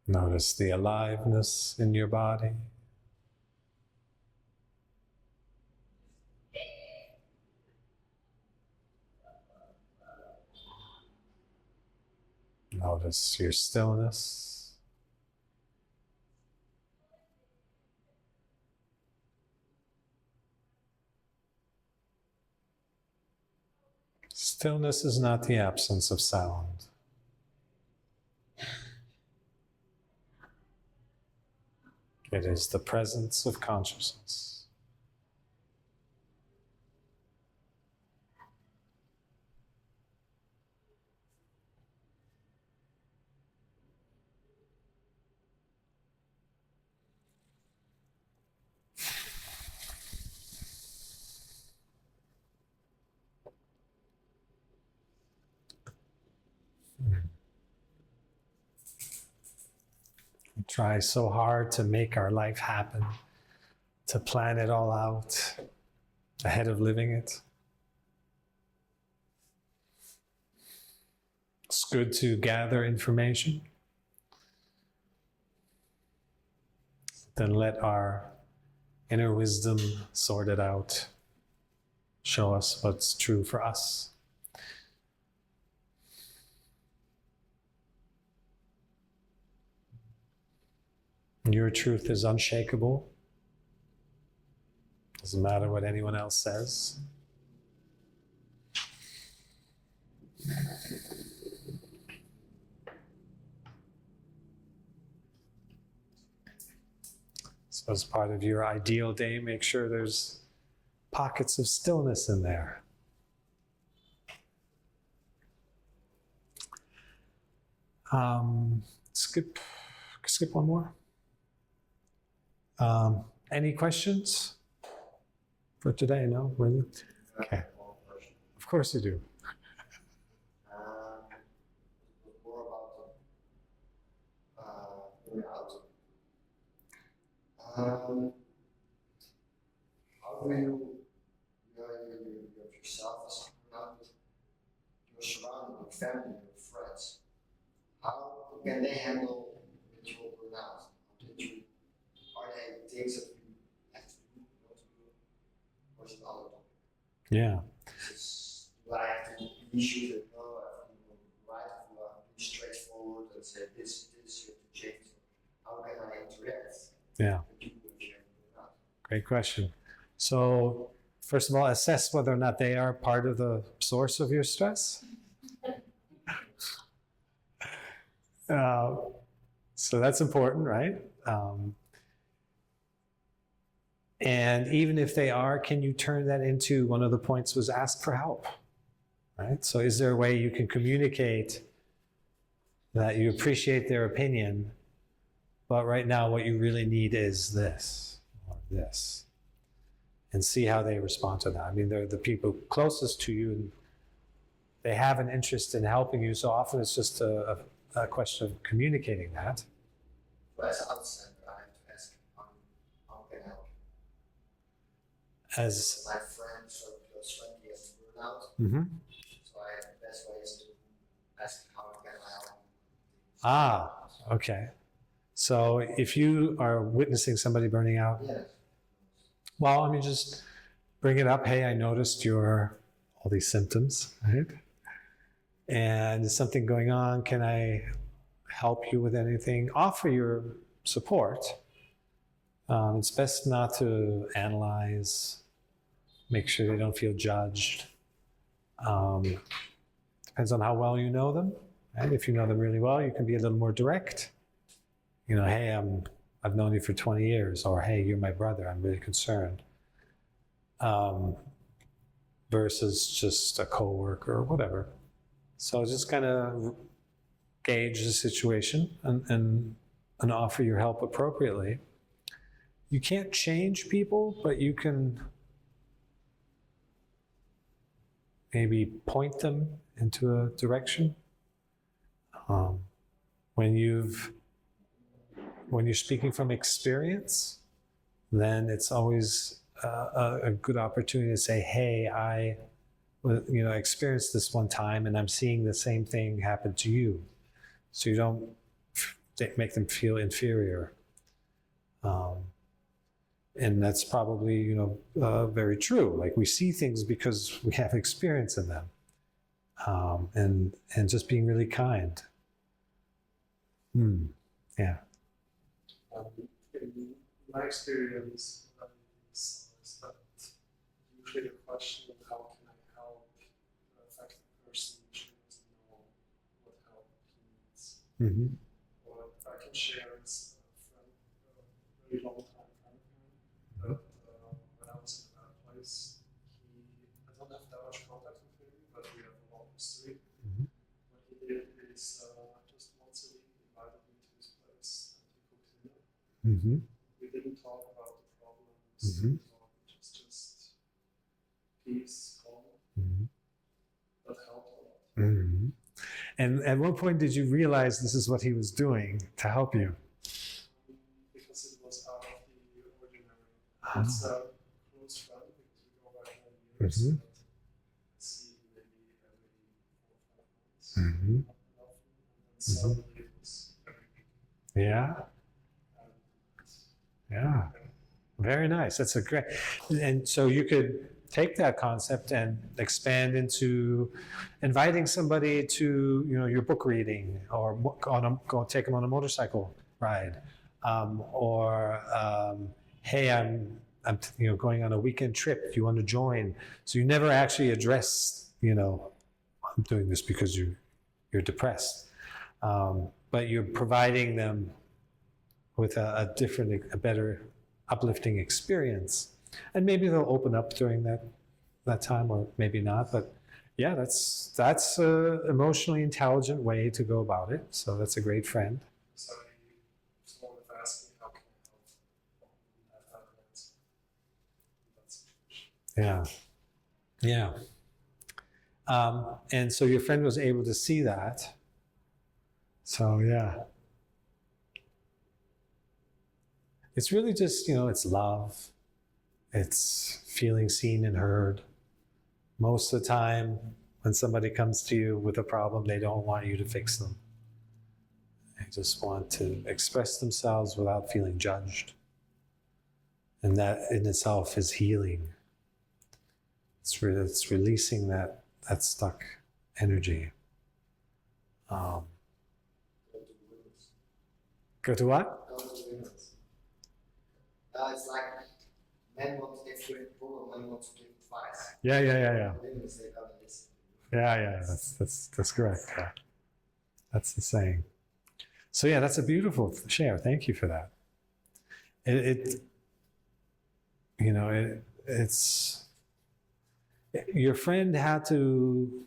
Notice the aliveness in your body. Notice your stillness. Stillness is not the absence of sound. It is the presence of consciousness. We try so hard to make our life happen, to plan it all out ahead of living it. It's good to gather information, then let our inner wisdom sort it out, show us what's true for us. Your truth is unshakable. Doesn't matter what anyone else says. So as part of your ideal day, make sure there's pockets of stillness in there. Skip one more. Any questions for today? No, really? Okay. Of course you do. More about burnout. How do you have yourself as a burnout, but you're surrounded with family and friends? How can they handle with your burnout? Are they things that you have to do, not to do, or is it other topic? Yeah. This is issues that no, if you write, if you are pretty straightforward and say this, you have to change. How can I interact Yeah. with people if you have not? Great question. So, first of all, assess whether or not they are part of the source of your stress. So that's important, right? And even if they are, can you turn that into, one of the points was ask for help, right? So is there a way you can communicate that you appreciate their opinion, but right now what you really need is this or this? And see how they respond to that. I mean, they're the people closest to you, and they have an interest in helping you. So often it's just a question of communicating that. But as an outsider, I have to ask, how can I help you? As My friend, so close friend, he has burnout. mhm. So the best way is to ask, how can I help you? Ah, okay. So if you are witnessing somebody burning out, Yes. well, I mean, just bring it up. Hey, I noticed all these symptoms, right? And is something going on? Can I help you with anything? Offer your support. It's best not to analyze, make sure they don't feel judged. Depends on how well you know them. Right? If you know them really well, you can be a little more direct. You know, hey, I've known you for 20 years, or hey, you're my brother, I'm really concerned. Versus just a coworker or whatever. So just kind of gauge the situation and offer your help appropriately. You can't change people, but you can maybe point them into a direction. When you're speaking from experience, then it's always a good opportunity to say, hey, I experienced this one time and I'm seeing the same thing happen to you. So you don't make them feel inferior. And that's probably, very true. Like we see things because we have experience in them. And just being really kind. Yeah. In my experience, is that usually the question of how can I help the affected person usually doesn't know what help he needs. Mm-hmm. What I can share is a friend, a very long time friend of mine, that when I was in a bad place, I don't have that much contact with him, but we have a long history. Mhm. What he did is just once a week invited me to his place and he cooked dinner. Mm-hmm. We didn't talk about the problems. Mhm. It was just peace, calm. Mm-hmm. That helped a lot. Mm-hmm. And at what point did you realize this is what he was doing to help you? Because it was out of the ordinary. Ah. It's a close friend because we go back many years. Mhm. But I see him maybe every 4 or 5 months. Mhm. Not often. And then suddenly it was every week. Yeah. And Yeah. Very nice. That's a great. And so you could take that concept and expand into inviting somebody to, your book reading, or go take them on a motorcycle ride, or hey, I'm going on a weekend trip. Do you want to join? So you never actually address, I'm doing this because you're depressed, but you're providing them with a different, a better, uplifting experience. And maybe they'll open up during that time, or maybe not. But yeah, that's an emotionally intelligent way to go about it. So that's a great friend. so someone would ask me, how can I help? I have an answer in that situation. Yeah. And so your friend was able to see that. So yeah. It's really just, it's love. It's feeling seen and heard. Most of the time, when somebody comes to you with a problem, they don't want you to fix them. They just want to express themselves without feeling judged. And that in itself is healing. It's releasing that stuck energy. Go to women's. Go to what? Go to women's. It's like men want to give people, women want to give advice. Yeah. Women's, they gotta listen. Yeah. That's correct. Yeah. That's the saying. So yeah, that's a beautiful share. Thank you for that. It's your friend had to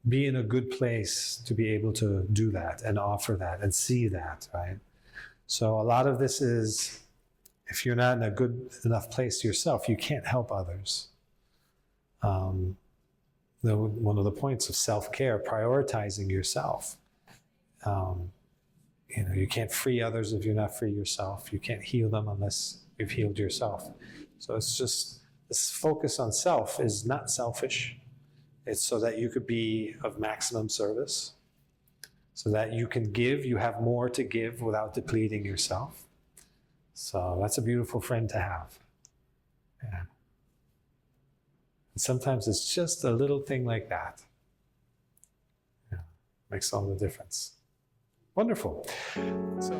be in a good place to be able to do that and offer that and see that, right? So a lot of this is, if you're not in a good enough place yourself, you can't help others. One of the points of self-care, prioritizing yourself. You can't free others if you're not free yourself. You can't heal them unless you've healed yourself. So it's just, this focus on self is not selfish. It's so that you could be of maximum service, so that you can give, you have more to give without depleting yourself. So that's a beautiful friend to have. Yeah. And sometimes it's just a little thing like that. Yeah. Makes all the difference. Wonderful. So